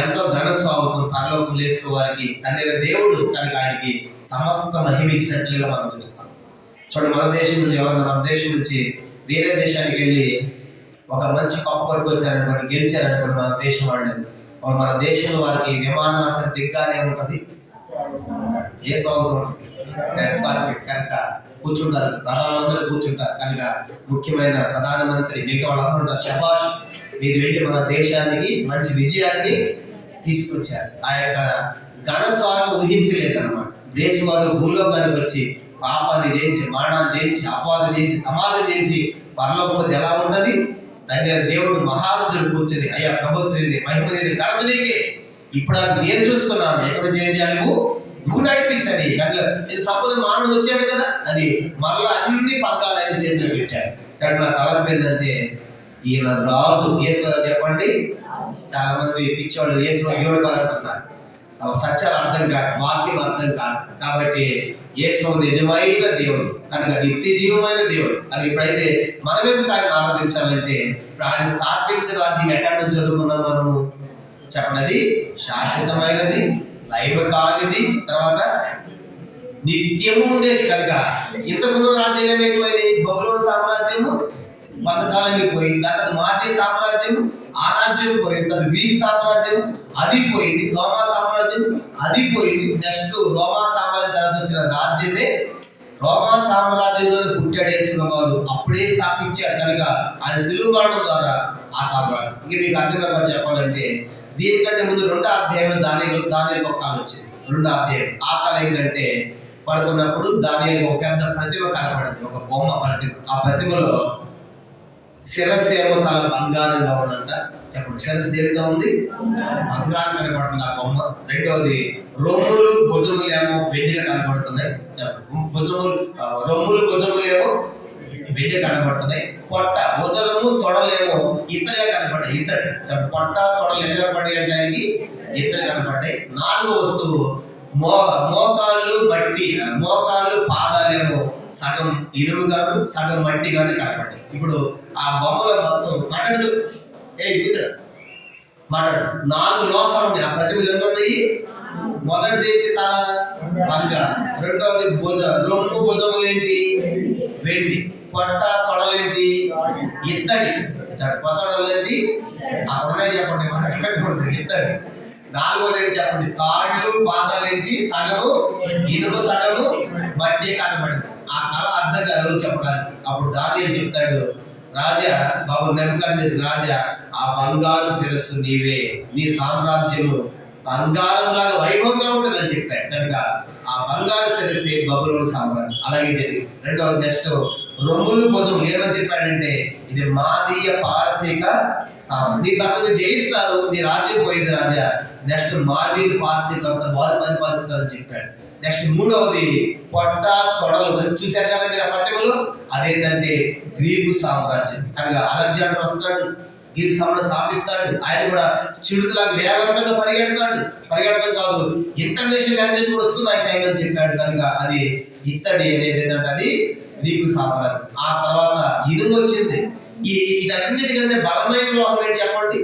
ఎంతో ఘన స్వాగతం పరలోకం లేసుకోవారికి తండ్రి దేవుడు. కనుక ఆయనకి సమస్త మహిమ ఇచ్చినట్లుగా మనం చూస్తాం. చూడండి, మన దేశం నుంచి ఎవరన్నా మన దేశం నుంచి వేరే దేశానికి వెళ్ళి ఒక మంచి కప్పు పట్టుకొచ్చారనుకోండి, గెలిచారనుకోండి మన దేశం వాళ్ళు, మన దేశంలో వారికి విమానాశ్రయం దిగ్గానే ఉంటుంది. ఏ స్వాగతం ఉంటుంది? రెడ్ కార్పెట్ కనుక కూర్చుంటారు, ప్రధానమంత్రి కూర్చుంటారు కనుక ముఖ్యమైన ప్రధానమంత్రి మిగతా వాళ్ళందరూ ఉంటారు. శభాష్, మీరు వెళ్ళి మన దేశానికి మంచి విజయాన్ని తీసుకొచ్చారు. ఆ యొక్క ఘన స్వాగతం ఊహించలేదు అనమాట. దేశం వారు భూలోకానికి వచ్చి పాపాన్ని చేయించి, మరణాన్ని చేయించి, అపవాదం చేయించి, సమాధి చేయించి పరలోకం ఎలా ఉంటది? దాన్ని దేవుడు మహారుద్రుడు కూర్చొని, అయ్యా ప్రభుత్వం మహిమ ఘనత నీకే, ఇప్పుడు నేను చూసుకున్నాను, ఎక్కడ చేయాలి, నువ్వు నడిపించని. ఇది సంపద మానవుడు వచ్చాడు కదా అని మళ్ళా అన్ని పగ్గాలైన చేతులు పెట్టాడు. కానీ నా తలపు ఏంటంటే ఈయన రాజు యేసు చెప్పండి. చాలా మంది పిచ్చోళ్ళు యేసు దేవుడు కాదనుకుంటున్నారు. సత్యాలు అర్థం కాదు, వాక్యం అర్థం కాదు. కాబట్టి యేసు నిజమైన దేవుడు కనుక నిత్య జీవమైన దేవుడు. అది ఇప్పుడైతే మనం ఎందుకు ఆయన ఆరాధించాలంటే ఆయన స్థాపించిన రాజ్యం ఎక్కడి నుంచి చదువుకున్నాం మనము చెప్పండి. అది శాశ్వతమైనది, లైవ్ కానిది, తర్వాత నిత్యము ఉండేది. కనుక ఇంతకుముందు రాజ్యం ఏమైపోయింది? బబులోను సామ్రాజ్యము కొంతకాలానికి పోయింది. తర్వాత మాదీ సామ్రాజ్యం, ఆ రాజ్యం పోయింది. అది గ్రీక్ సామ్రాజ్యం, అది పోయింది. రోమా సామ్రాజ్యం, అది పోయింది. నెక్స్ట్ రోమా సామ్రాజ్యం తర్వాత వచ్చిన రాజ్యమే రోమా సామ్రాజ్యంలో పుట్టాడు యేసువారు. అప్పుడే స్థాపించాడు కనుక ఆయన సిలువ మరణం ద్వారా ఆ సామ్రాజ్యం. ఇంక మీకు అర్థమైనా చెప్పాలంటే దీనికంటే ముందు 2వ అధ్యాయంలో దానియేలు ఒక కాలం వచ్చింది. 2వ అధ్యాయం ఆ కాలం ఏంటంటే పడుకున్నప్పుడు దానియేలు ఒక పెద్ద ప్రతిమ కనపడింది, ఒక బొమ్మ ప్రతిమ. ఆ ప్రతిమలో శిరస్సు ఏమో తల బంగారంగా ఉందంట. చెప్పండి, శిరస్సు దేనిగా ఉంది? బంగారం కనపడుతుంది ఆ బొమ్మ. రెండవది రొమ్ములు భుజములు ఏమో వెండిగా కనపడుతున్నాయి. రొమ్ములు భుజములు ఏమో వెండి కనపడుతున్నాయి. పొట్ట ఉదరము తొడలేమో ఇత్తడిగా కనపడ్డాయి. ఇత్తడి పొట్ట తొడలు ఎన్ని కనపడ్డాయి అంటే ఆయనకి ఇత్తడి కనపడ్డాయి. 4వ వస్తువు మోకాళ్ళు మట్టి, మోకాళ్ళు పాదాలేమో సగం ఇనుము కాదు, సగం మట్టి కానీ కనపడ్డాయి. ఇప్పుడు ఆ బొమ్మల మొత్తం మాట్లాడదు, మాట్లాడు 4 లోహాలు ఉన్నాయి. ఆ ప్రతిమలు ఎన్ని ఉన్నాయి? మొదటిది ఏంటి? తల బంగారం. రెండవది రొమ్ము భుజములు ఏంటి? వెండి. పొట్ట తొడలేంటి? ఇత్తడి. పొత్తడలు ఏంటి? ఉన్నాయి చెప్పండి, ఇత్తడి. 4వది ఏంటి చెప్పండి? కాళ్ళు పాదాలేంటి? సగము ఇనుము, సగము మట్టి కనబడింది. ఆ కళ అర్థం కాదు చెప్పడానికి. అప్పుడు దానియేలు చెప్తాడు, రాజా బాబు నెబుకద్నెజరు రాజా, ఆ బంగారు శిరస్సు నీవే, నీ సామ్రాజ్యము బంగారం లాగా వైభవంగా ఉంటుందని చెప్పాడు. కనుక ఆ బంగారు శిరస్సే బబులోను సామ్రాజ్యం. అలాగే జరిగింది. రెండవది నెక్స్ట్ రొమ్ములు భుజములు ఏమని చెప్పాడంటే ఇది మాదీయ పారసీక సామ్రాజ్యం. నీ తనని జయిస్తారు, నీ రాజ్యం పోయింది రాజా. నెక్స్ట్ మాదీయులు పారసీక వస్తారు, వారు పరిపాలిస్తారని చెప్పాడు. నెక్స్ట్ 3వది పొట్ట తొడలు చూశారు కదా మీరు ఆ ప్రతిమలు. అదేంటంటే గ్రీకు సామ్రాజ్యం. కనుక అలెగ్జాండర్ వస్తాడు, గ్రీక్ సామ్రాజ్యం స్థాపిస్తాడు. ఆయన కూడా చిడుకులాగా వేగవంతంగా పరిగెడతాం కాదు, ఇంటర్నేషనల్ లాంగ్వేజ్ కూడా వస్తుంది ఆ టైం అని చెప్పాడు. కనుక అది ఇత్తడి అనేది ఏంటంటే అది గ్రీకు సామ్రాజ్యం. ఆ తర్వాత ఇనుము వచ్చింది. వీటన్నిటికంటే బలమైన లోహం ఏంటి చెప్పండి?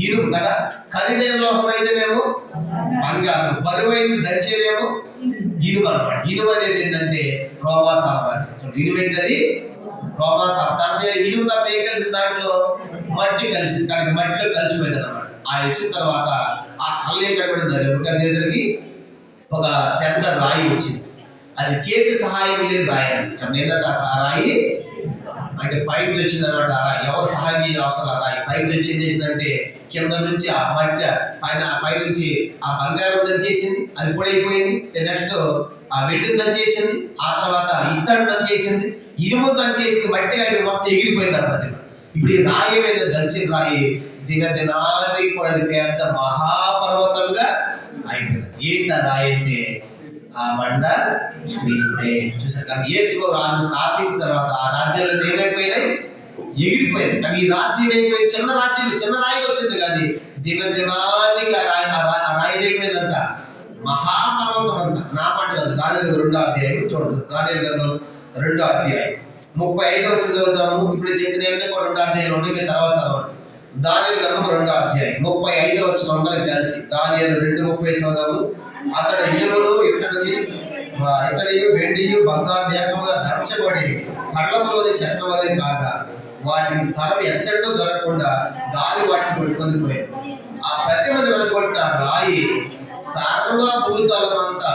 ఇనుము కదా. ఖరీదైన లోహం అయితేనేమో బంగారం, బరువైన దంచేదేమో ఇనుము అనమాట. ఇనుము అనేది ఏంటంటే రోమా సామ్రాజ్యం. ఇనుము ఏంటది? రోమా సామ్రాజ్యం. ఇనుము తర్వాత ఏం కలిసింది? దాంట్లో మట్టి కలిసింది. కనుక మట్టిలో కలిసిపోయింది అనమాట. ఆ వచ్చిన తర్వాత ఆ కళ్ళు ఏం కనబడింది? నెబుకద్నెజరుకి ఒక పెద్ద రాయి వచ్చింది. అది చేతి సహాయం లేని రాయి అంటే ఏంటంటే ఆ రాయి అంటే పైన వచ్చింది అనమాట. ఆ రాయి ఎవరు సహాయం చేయాల్సిన అవసరం. ఆ రాయి పైన వచ్చి ఏం చేసిందంటే కింద నుంచి ఆ మట్టి పైనుంచి ఆ బంగారం దంచేసింది, అది పొడైపోయింది. నెక్స్ట్ ఆ వెండిని దంచేసింది, ఆ తర్వాత ఇత్తడి దంచేసింది, ఇనుము దంచేసింది, మట్టి అవి మొత్తం ఎగిరిపోయింది అన్నది. ఇప్పుడు ఈ రాయి మీద దంచిన రాయి దినానికి కూడా అది పెద్ద మహాపర్వతంగా అయిపోయింది. ఏంటి ఆ రాయి అంటే ఆ బండ క్రీస్తే. చూసారు కానీ యేసు రాజు స్థాపించిన తర్వాత ఆ రాజ్యాలను ఏమైపోయినాయి? ఎగిరిపోయింది. కానీ ఈ రాజ్యం ఏమైపోయింది? చిన్న రాజ్యం, చిన్న రాయికి వచ్చింది. కానీ దినానికి ఆ రాయి ఏమైపోయిందంట? మహాపర్వతం అంట. నా మాట కాదు, దానియేలు 2వ అధ్యాయం చూడండి. దానియేలు గ్రంథం 2వ అధ్యాయం 35వ చదువుతాము. ఇప్పుడు చెప్పిన 2వ అధ్యాయం ఉండి మీరు తర్వాత చదవండి. దానియేలు గ్రంథం 2వ అధ్యాయం 35వ వచనం అందరం కలిసి దానియేలు 2:30 చదువుదాము. అతడు ఇనుమును ఇతడియు వెండియు బంగారు ఏకముగా దంచబడి కళ్ళములోని చెత్త వలె కాగా వాటి స్థలం ఎచ్చటో దొరకకుండా గాలి వాటిని కొట్టుకొని పోయింది. ఆ ప్రతిమను వెలుగొట్టిన రాయి సర్వభూతలమంతా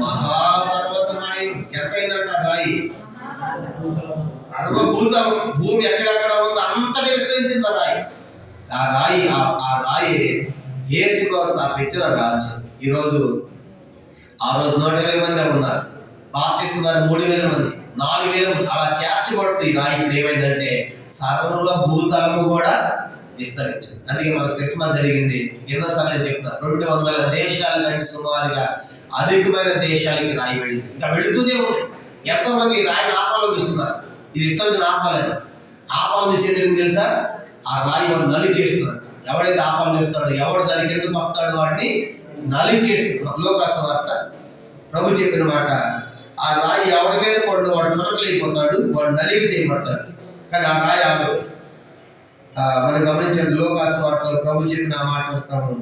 మహాపర్వతం సర్వభూతం, భూమి ఎక్కడెక్కడ ఉందో అంతటి విస్తరించింది ఆ రాయి. ఆ రాయి యేసులో స్థాపించిన రాజ్యం. ఈరోజు ఆ రోజు 120 మంది ఉన్నారు, బాప్టిస్టులు 3000 మంది, 4000 మంది అలా చేర్చబడుతూ ఈ రాయి ఇప్పుడు ఏమైందంటే సర్వభూతలము కూడా విస్తరించింది. అందుకే మన క్రిస్మస్ జరిగింది. ఎన్నోసార్లు చెప్తా, 200 దేశాల కంటే సుమారుగా అధికమైన దేశాలకి రాయి వెళ్ళింది. ఇంకా వెళుతూనే ఉంది. ఎంతో మంది రాయిని ఆపాలని చూస్తున్నారు. ఇది విస్తరించిన ఆపాలని. ఆపాలను చూసేది ఏం తెలుసా? ఆ రాయి వాడు నలి చేస్తున్నాడు. ఎవడైతే ఆపాలను చూస్తాడో, ఎవడు దానికి ఎందుకు వస్తాడో వాడిని నలి చేస్తున్నాడు. లోకాసు వార్త ప్రభు చెప్పిన మాట, ఆ రాయి ఎవడి మీద పడు వాడు త్వరకలైపోతాడు, వాడు నలిగి చేయబడతాడు. కానీ ఆ రాయి ఆగదు. మనం గమనించండి, లోకాసు వార్తలో ప్రభు చెప్పిన మాట చూస్తాము.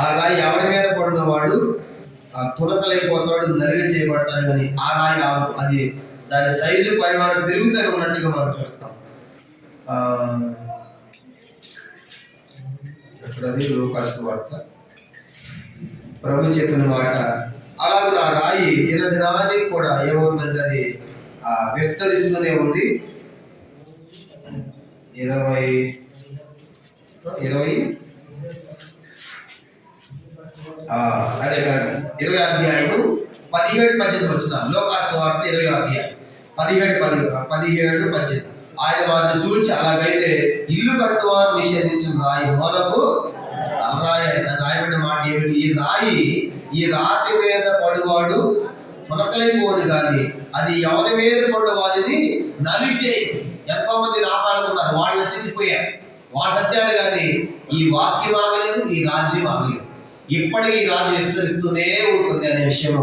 ఆ రాయి ఎవడి మీద పడిన వాడు తునకలైపోతాడు, నలిగి చేయబడతాడు. కానీ ఆ రాయి ఆగదు. అది దాని సైజు పరిమాణం పెరుగుతూనే ఉన్నట్టుగా మనం చూస్తాం. ఎక్కడది? లోకాసు వార్త ప్రభు చెప్పిన మాట. అలాగే ఆ రాయి దినానికి కూడా ఏమవుతుందంటే అది విస్తరిస్తూనే ఉంది. 20 అధ్యాయము 17-18 వచ్చిన లోకాసు వార్త 20 అధ్యాయం 17-18. ఆయన వారిని చూచి, అలాగైతే ఇల్లు కట్టువారు నిషేధించిన రాయి మొదకు రాయబడిన మాట ఏమిటి? ఈ రాతి మీద పడువాడు తొనకలైపోను కానీ అది ఎవరి మీద పడు వారిని నలిచే. ఎంతో మంది రాపాలనుకున్నారు, వాళ్ళు నశించిపోయారు, వాళ్ళు సత్యాలు. కానీ ఈ వాక్యం ఆగలేదు, ఈ రాజ్యం ఆగలేదు. ఇప్పటికీ ఈ రాజ్యం విస్తరిస్తూనే ఉంటుంది అనే విషయం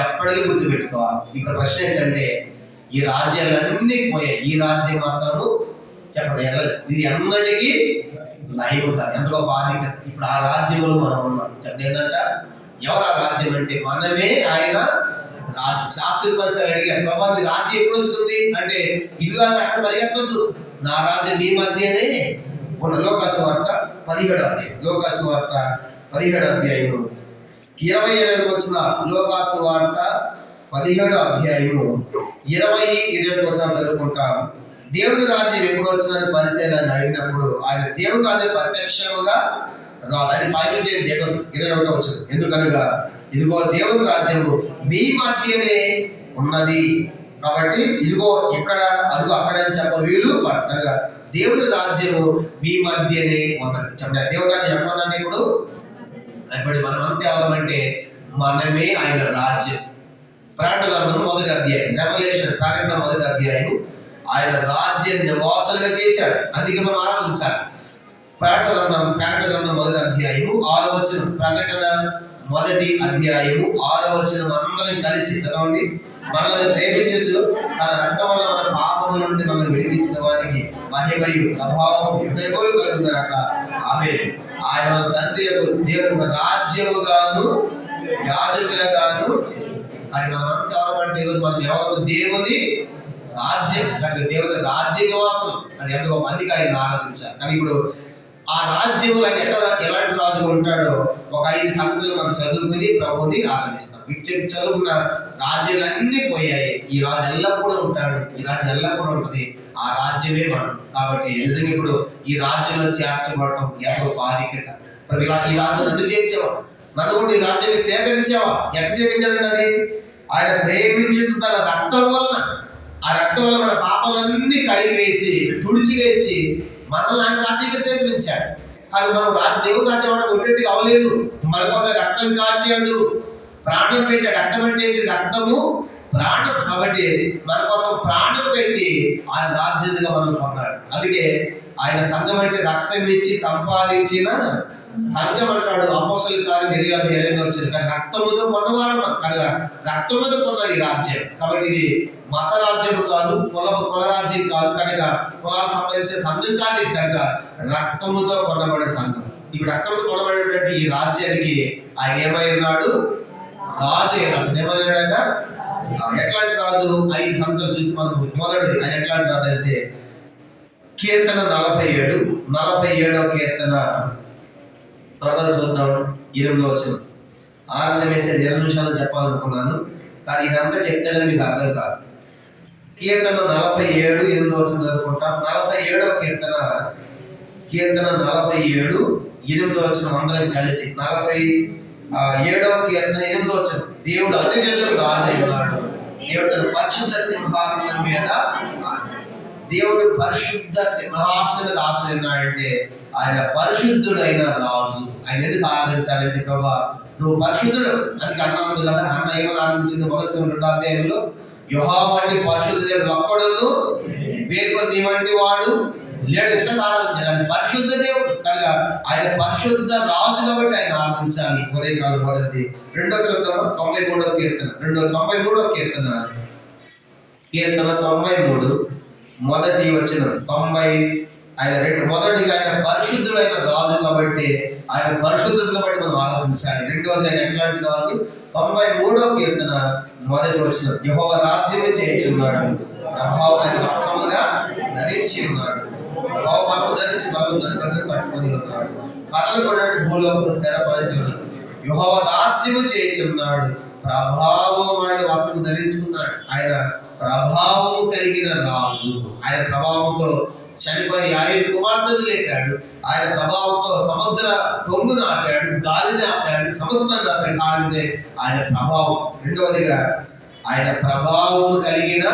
ఎప్పటికీ గుర్తుపెట్టుకోవాలి. ఇక్కడ ప్రశ్న ఏంటంటే, ఈ రాజ్యాలన్నీ పోయాయి, ఈ రాజ్యం మాత్రము చెప్పండి ఇది ఎన్నటికీ లైవ్ ఉంటుంది. ఎంతో బాధ్యత. ఇప్పుడు ఆ రాజ్యంలో మనం ఉన్నాం. చెప్పండి ఏంటంట, ఎవరు ఆ రాజ్యం అంటే మనమే ఆయన రాజ్యం. శాస్త్ర పరిసరాలు అడిగారు, ప్రభా రాజ్యం ఎప్పుడు వస్తుంది అంటే, ఇది కాదు అక్కడ పరిగెత్తద్దు, నా రాజ్యం మీ మధ్యనే ఉన్న. లోకాసు వార్త 17 అధ్యాయం 17 అధ్యాయము 28 వచ్చిన లోకాసు వార్త 17 అధ్యాయము 20-22 వచ్చిన చదువుకుంటాం. దేవుని రాజ్యం ఎప్పుడు వచ్చిన పరిశీలన అడిగినప్పుడు ఆయన దేవుని రాజ్యం ప్రత్యక్షముగా రాదు అని బైబిల్ చేయండి. 21 వచ్చింది. ఎందుకనగా ఇదిగో దేవుని రాజ్యము మీ మధ్యనే ఉన్నది. కాబట్టి ఇదిగో ఇక్కడ అదిగో అక్కడ అని చెప్ప వీలు పడతారుగా. దేవుని రాజ్యము మీ మధ్యనే ఉన్నది. చెప్పండి, దేవుని రాజ్యం ఎక్కడ ఉందండి? ఇప్పుడు మనం అంతే అవడమంటే మనమే ఆయన రాజ్యం. ప్రకటన గ్రంథం 1వ అధ్యాయం, రెవల్యూషన్ ప్రకటన 1వ అధ్యాయం, ఆయన రాజ్య నివాసులుగా చేశాడు. అందుకే మనం ఆరాధించాలి. ప్రకటన గ్రంథం 1వ అధ్యాయము 6వ వచనం, ప్రకటన 1వ అధ్యాయము 6వ వచనం అందరం కలిసి చదవండి. మనల్ని ప్రేమించు, తన రక్తం వల్ల మన పాపముల నుండి మనల్ని విడిపించిన వారికి మహిమయు ప్రభావం యుగయుగములు కలుగుగాక. ఆమేన్. ఆయన మన తండ్రి యొక్క దేవుని రాజ్యముగాను యాజకులుగాను అని మనం అంతా అంటే ఈరోజు మనం ఎవరు? దేవుని రాజ్యం. దానికి దేవుని రాజ్య నివాసం అని ఎంతో మందికి ఆయన ఆరాధించాలి. కానీ ఇప్పుడు ఆ రాజ్యంలో ఎలాంటి రాజుగా ఉంటాడో ఒక 5 సంగతులు మనం చదువుకుని ప్రభుని ఆరాధిస్తాం. ఇటు చదువుకున్న రాజ్యాలన్నీ పోయాయి, ఈ రాజు ఎల్లప్పుడూ ఉంటాడు, ఈ రాజ్యం ఎల్లప్పుడూ ఉంటుంది. ఆ రాజ్యమే మనం. కాబట్టి నిజంగా ఇప్పుడు ఈ రాజ్యంలో చేర్చబడటం ఎంతో బాధ్యత. ఈ రాజ్యం నన్ను చేర్చావా, నన్ను కూడా ఈ రాజ్యాన్ని సేకరించావా? ఎట్లా సేకరించాలంటే అది ఆయన ప్రేమించు తన రక్తం వల్ల. ఆ రక్తం వల్ల మన పాపాలన్నీ కడిగి వేసి తుడిచివేసి మనల్ని ఆయన రాజ్యంగా సేకరించాడు. కానీ మనం దేవుడు రాజ్యం వాడు కొట్టేట్టుగా అవ్వలేదు. మన కోసం రక్తం కాచాడు, ప్రాణం పెట్టాడు. రక్తం అంటే ఏంటి? రక్తము ప్రాణం. కాబట్టి మన కోసం ప్రాణం పెట్టి ఆయన రాజ్యంగా మనం కొన్నాడు. అందుకే ఆయన సంఘం అంటే రక్తం ఇచ్చి సంపాదించిన సంఘం అంటాడు. అపోస్తలుల కార్యం 20వ అధ్యాయంలో వచ్చింది. కానీ రక్తముతో కొన్నవాడు కనుక రక్తముతో కొన్నాడు ఈ రాజ్యం. కాబట్టి ఇది మత రాజ్యం కాదు, కుల రాజ్యం కాదు, కనుక కులాలకు సంబంధించిన సంఘం కాదు ఇది. కనుక రక్తముతో కొనబడే సంఘం. ఇప్పుడు రక్తంతో కొనబడేటువంటి ఈ రాజ్యానికి ఆయన ఏమై ఉన్నాడు? రాజు అయినాడు. ఏమైనాడు? ఎట్లాంటి రాజు? 5 సంగతులు చూసి మనం మొదటిది ఆయన ఎట్లాంటి రాజు అంటే కీర్తన 47వ కీర్తన త్వరగా చూద్దాం. 8వ వచనం. ఆనందం వేసేది 2 నిమిషాలు చెప్పాలనుకున్నాను. కానీ ఇదంతా చెప్తే కానీ మీకు అర్థం కాదు. కీర్తన 47:8 చదువుకుంటాం. 47వ కీర్తన 47:8 అందరం కలిసి 47వ కీర్తన 8 దేవుడు అన్ని జనులకు రాజు ఉన్నాడు. దేవుడు తన పరిశుద్ధ సింహాసనం మీద దేవుడు పరిశుద్ధ సింహాసనం ఆశ్రయించాడంటే ఆయన పరిశుద్ధుడైన రాజు. ఆయన ఎందుకు ఆరాధించాలంటే ప్రభా నువ్వు పరిశుద్ధుడు అందుకే అన్నాను కదా. అన్న ఏమని ఆరాధించింది మొదటి 2వ అధ్యాయంలో, యెహోవా వంటి పరిశుద్ధ దేవుడు ఒక్కడును వేర్కొని నీ వంటి వాడు లేడు. ఇష్టం ఆరాధించాలి. పరిశుద్ధ దేవుడు కనుక ఆయన పరిశుద్ధ రాజు కాబట్టి ఆయన ఆరాధించాలి. ఉదయకాలం మొదటిది. 2వ చూద్దామా 93వ కీర్తన 93వ కీర్తన 93 మొదటి వచనం 90 ఆయన మొదటిగా ఆయన పరిశుద్ధుడైన రాజు కాబట్టి ఆయన పరిశుద్ధతను బట్టి మనం ఆరాధించాలి. రెండవది ఆయన ఎట్లాంటి రాజు? 93వ కీర్తన మొదటి వచనం, యెహోవా రాజ్యము చేయుచున్నాడు, ప్రభావం ఆయన వస్త్రముగా ధరించి ఉన్నాడు. బహుబలము ధరించి బలము దొరకని పట్టుకొని ఉన్నాడు. కథలు కొన్నట్టు భూలోకము స్థిరపరిచి ఉన్నాడు. యెహోవా రాజ్యము చేయుచున్నాడు, ప్రభావం ఆయన వస్త్రం ధరించుకున్నాడు. ఆయన ప్రభావము కలిగిన రాజు. ఆయన ప్రభావంతో చనిపోయి 5 కుమార్తెలు లేపాడు. ఆయన ప్రభావంతో సముద్ర పొంగును ఆపాడు, గాలిని ఆపాడు, సమస్తాన్ని ఆపాడు. అంటే ఆయన ప్రభావం. రెండవదిగా ఆయన ప్రభావము కలిగిన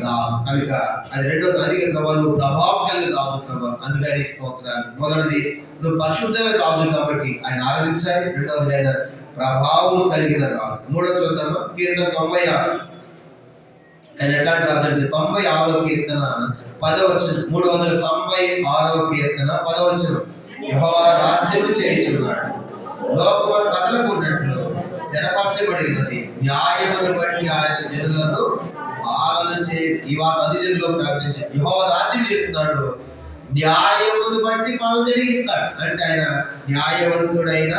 రాజు కనుక అది రెండవది. అధిక ప్రభావం ప్రభావం కలిగిన రాజు ప్రభావం. అందుకని స్తోత్రాలు. మొదటిది నువ్వు పరిశుద్ధమైన రాజు కాబట్టి ఆయన ఆరాధించాలి. రెండవది ఆయన ప్రభావము కలిగిన రాజు. మూడవ చూద్దామా కీర్తన 96. ఆయన ఎట్లాంటి రాజు అంటే 96వ కీర్తన 10వ వచనం. 396వ కీర్తన 10వ వచనం, యెహోవా రాజ్యము చేయుచున్నాడు, లోకము కదలకున్నట్లు స్థిరపరచబడినది, న్యాయమును బట్టి ఆయన జనులను పాలన చేయ. ఈ వార్త అన్ని జనుల్లో ప్రకటించాడు. యెహోవా రాజ్యం చేస్తున్నాడు, న్యాయమును బట్టి పాలన జరిగిస్తాడు. అంటే ఆయన న్యాయవంతుడైన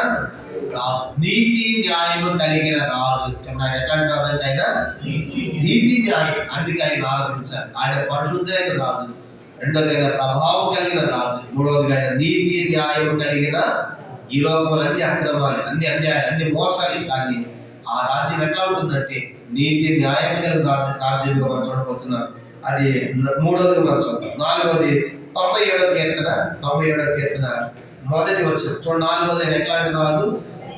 రాజు, నీతి న్యాయము కలిగిన రాజు. ఆయన ఎట్లాంటి రాజు అంటే ఆయన నీతి న్యాయం. అందుకే ఆయన ఆరాధించాలి. ఆయన పరిశుద్ధమైన రాజు. రెండోది ఆయన ప్రభావం కలిగిన రాజు. మూడవది ఆయన నీతి న్యాయం కలిగిన. ఈ లోకములన్నీ అక్రమాలు, అన్ని అన్యాయాలు, అన్ని మోసాలు. కానీ ఆ రాజ్యం ఎట్లా ఉంటుందంటే నీతి న్యాయం కలిగిన రాజ్యంగా మనం చూడబోతున్నాం. అది మూడవది మనం చూద్దాం. నాలుగవది 97వ కీర్తన మొదటి వచనం చూడండి. నాలుగవది ఆయన ఎట్లాంటి రాజు?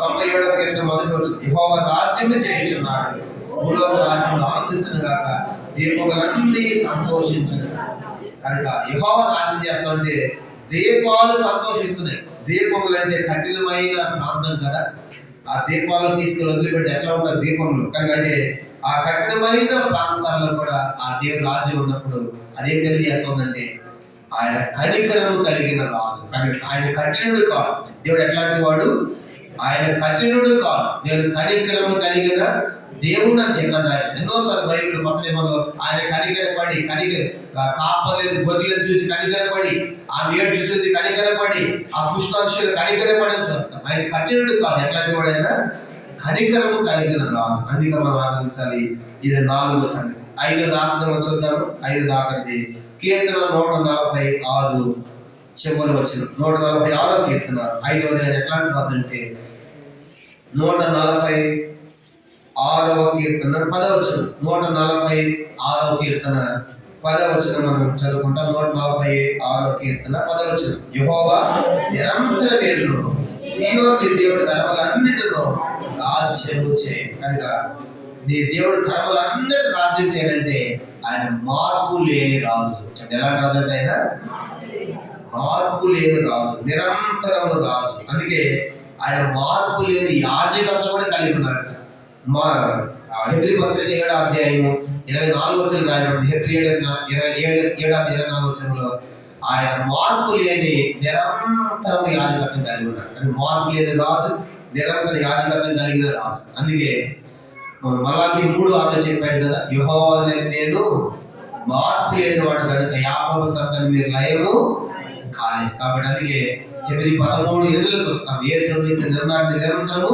97వ కీర్తన మొదటి వచనం, యెహోవా రాజ్యము చేయుచున్నాడు, భూలోక రాజ్యం ఆనందించును గాక, దీపములన్నీ సంతోషించును. కనుక యెహోవా రాజ్యం చేస్తామంటే దీపాలు సంతోషిస్తున్నాయి. దీపములు అంటే కఠినమైన ప్రాంతం కదా. ఆ దీపాలను తీసుకెళ్ళి వదిలిపెట్టి ఎట్లా ఉంటుంది దీపంలో. కనుక అయితే ఆ కఠినమైన ప్రాంతాల్లో కూడా ఆ దేవుని రాజ్యం ఉన్నప్పుడు అదేం తెలియజేస్తుందంటే ఆయన కనికరము కలిగిన రాజు. కానీ ఆయన కఠినుడు కాదు. దేవుడు ఎట్లాంటి వాడు? ఆయన కఠినుడు కాదు. దేవుడు కనికరము కలిగిన దేవుడు అని చెప్పారు. ఎన్నోసార్లు బైబిల్ కొత్త నిబంధనలో ఆయన కనికరపడి కాపలేని గొర్రెలను చూసి కనికరపడి, ఆ మేడ్చు చూసి కనికరపడి, ఆ పుష్పాంశులు కనికరపడి అని చూస్తాం. ఆయన కఠినుడు కాదు. ఎట్లాంటి వాడు? ఆయన కనికరము కలిగిన రాజు. అందుకే మనం ఆనందించాలి. ఇది 4వ సంగతి. 5వ దాకా చూద్దాము. 5వ దాకది కీర్తన 146 చివరి వచ్చిన 146వ కీర్తన 5వది. ఆయన ఎట్లాంటి రాజు అంటే 146వ కీర్తన 10వ వచనం. 146వ కీర్తన 10వ వచనం మనం చదువుకుంటాం. 146వ కీర్తన 10వ వచనం, యెహోవా నిరంతర మేలును, సీయోను దేవుడి తరములన్నిటిలో రాజ్యము చేయి. కనుక నీ దేవుడు తరములన్నిటి రాజ్యం చేయాలంటే ఆయన మార్పు లేని రాజు. ఎలాంటి రాజు అంటే ఆయన మార్పు లేని రాజు, నిరంతరము రాజు. అందుకే ఆయన మార్పు లేని యాజకత్వం కూడా కలిగి ఉన్నాడు. హెబ్రీ పత్రిక 7వ అధ్యాయము 24వ వచనం రాయబడింది. హెబ్రీ 7:24 వచనంలో ఆయన మార్పు లేని నిరంతరం యాజకత్వం కలిగి ఉన్నాడు. కానీ మార్పు లేని రాజు, నిరంతర యాజకత్వం కలిగిన రాజు. అందుకే మలాకి 3:6 చెప్పాడు కదా, యెహోవా నేను మార్పు లేని వాడు కనుక యాకోబు సంతానం మీరు లయము కాలేదు. కాబట్టి అందుకే హెబ్రీ 13:8 చూస్తాం. యేసు నిరంతరము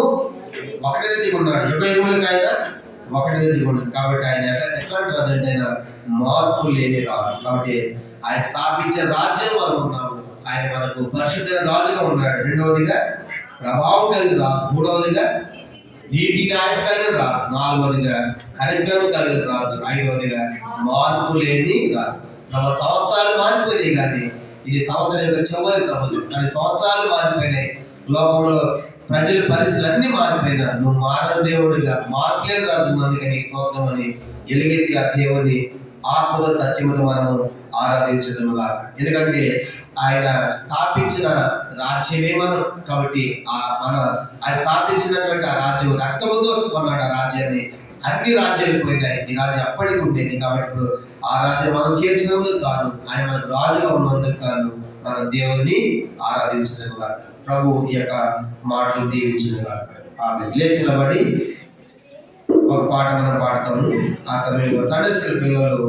ఒకటే రీతిగా ఉన్నాడు. యుగములకు ఆయన ఒకటే రీతిగా ఉన్నాడు. కాబట్టి ఆయన ఎట్లాంటి రాజు అంటే ఆయన మార్పు లేని రాజు. కాబట్టి ఆయన స్థాపించే రాజ్యం మనం ఉన్నాము. ఆయన మనకు పరిశుద్ధ రాజుగా ఉన్నాడు. రెండవదిగా ప్రభావం కలిగిన రాజు. మూడవదిగా నీతి న్యాయం కలిగిన రాజు, నాలుగవదిగా కనికరం కలిగిన రాజు, ఐదవదిగా మార్పు లేని రాజు. ప్రభు సంవత్సరాలు మారిపోయినాయి, కానీ ఇది సంవత్సరం యొక్క చివరి ప్రభుత్వం. కానీ సంవత్సరాలు మారిపోయినాయి, లోకంలో ప్రజల పరిస్థితులు అన్ని మారిపోయినా నువ్వు మానవ దేవుడిగా మార్పు లేని రాజు అందుకని స్తోత్రం అని ఎలుగెత్తి ఆ దేవుని ఆత్మగా సత్యముతో మనము ఆరాధించదము కాక. ఎందుకంటే ఆయన స్థాపించిన రాజ్యమే మనం, కాబట్టి ఆయన స్థాపించినటువంటి ఆ రాజ్యం రక్తముతో వస్తున్నాడు. ఆ రాజ్యాన్ని అన్ని రాజ్యాలు పోయినాయి, ఈ రాజ్యం అప్పటికి ఉండేది. కాబట్టి ఆ రాజ్యం మనం చేర్చినందుకు కాదు, ఆయన మనకు రాజుగా ఉన్నందుకు కాదు, మన దేవుని ఆరాధించడం కాక. ప్రభు ఈ యొక్క మాటలు దీవించిన కాక. ఆమె లేచినబడి ఒక పాట మనం పాడతాము. ఆ సమయంలో సండే స్కూల్ పిల్లలు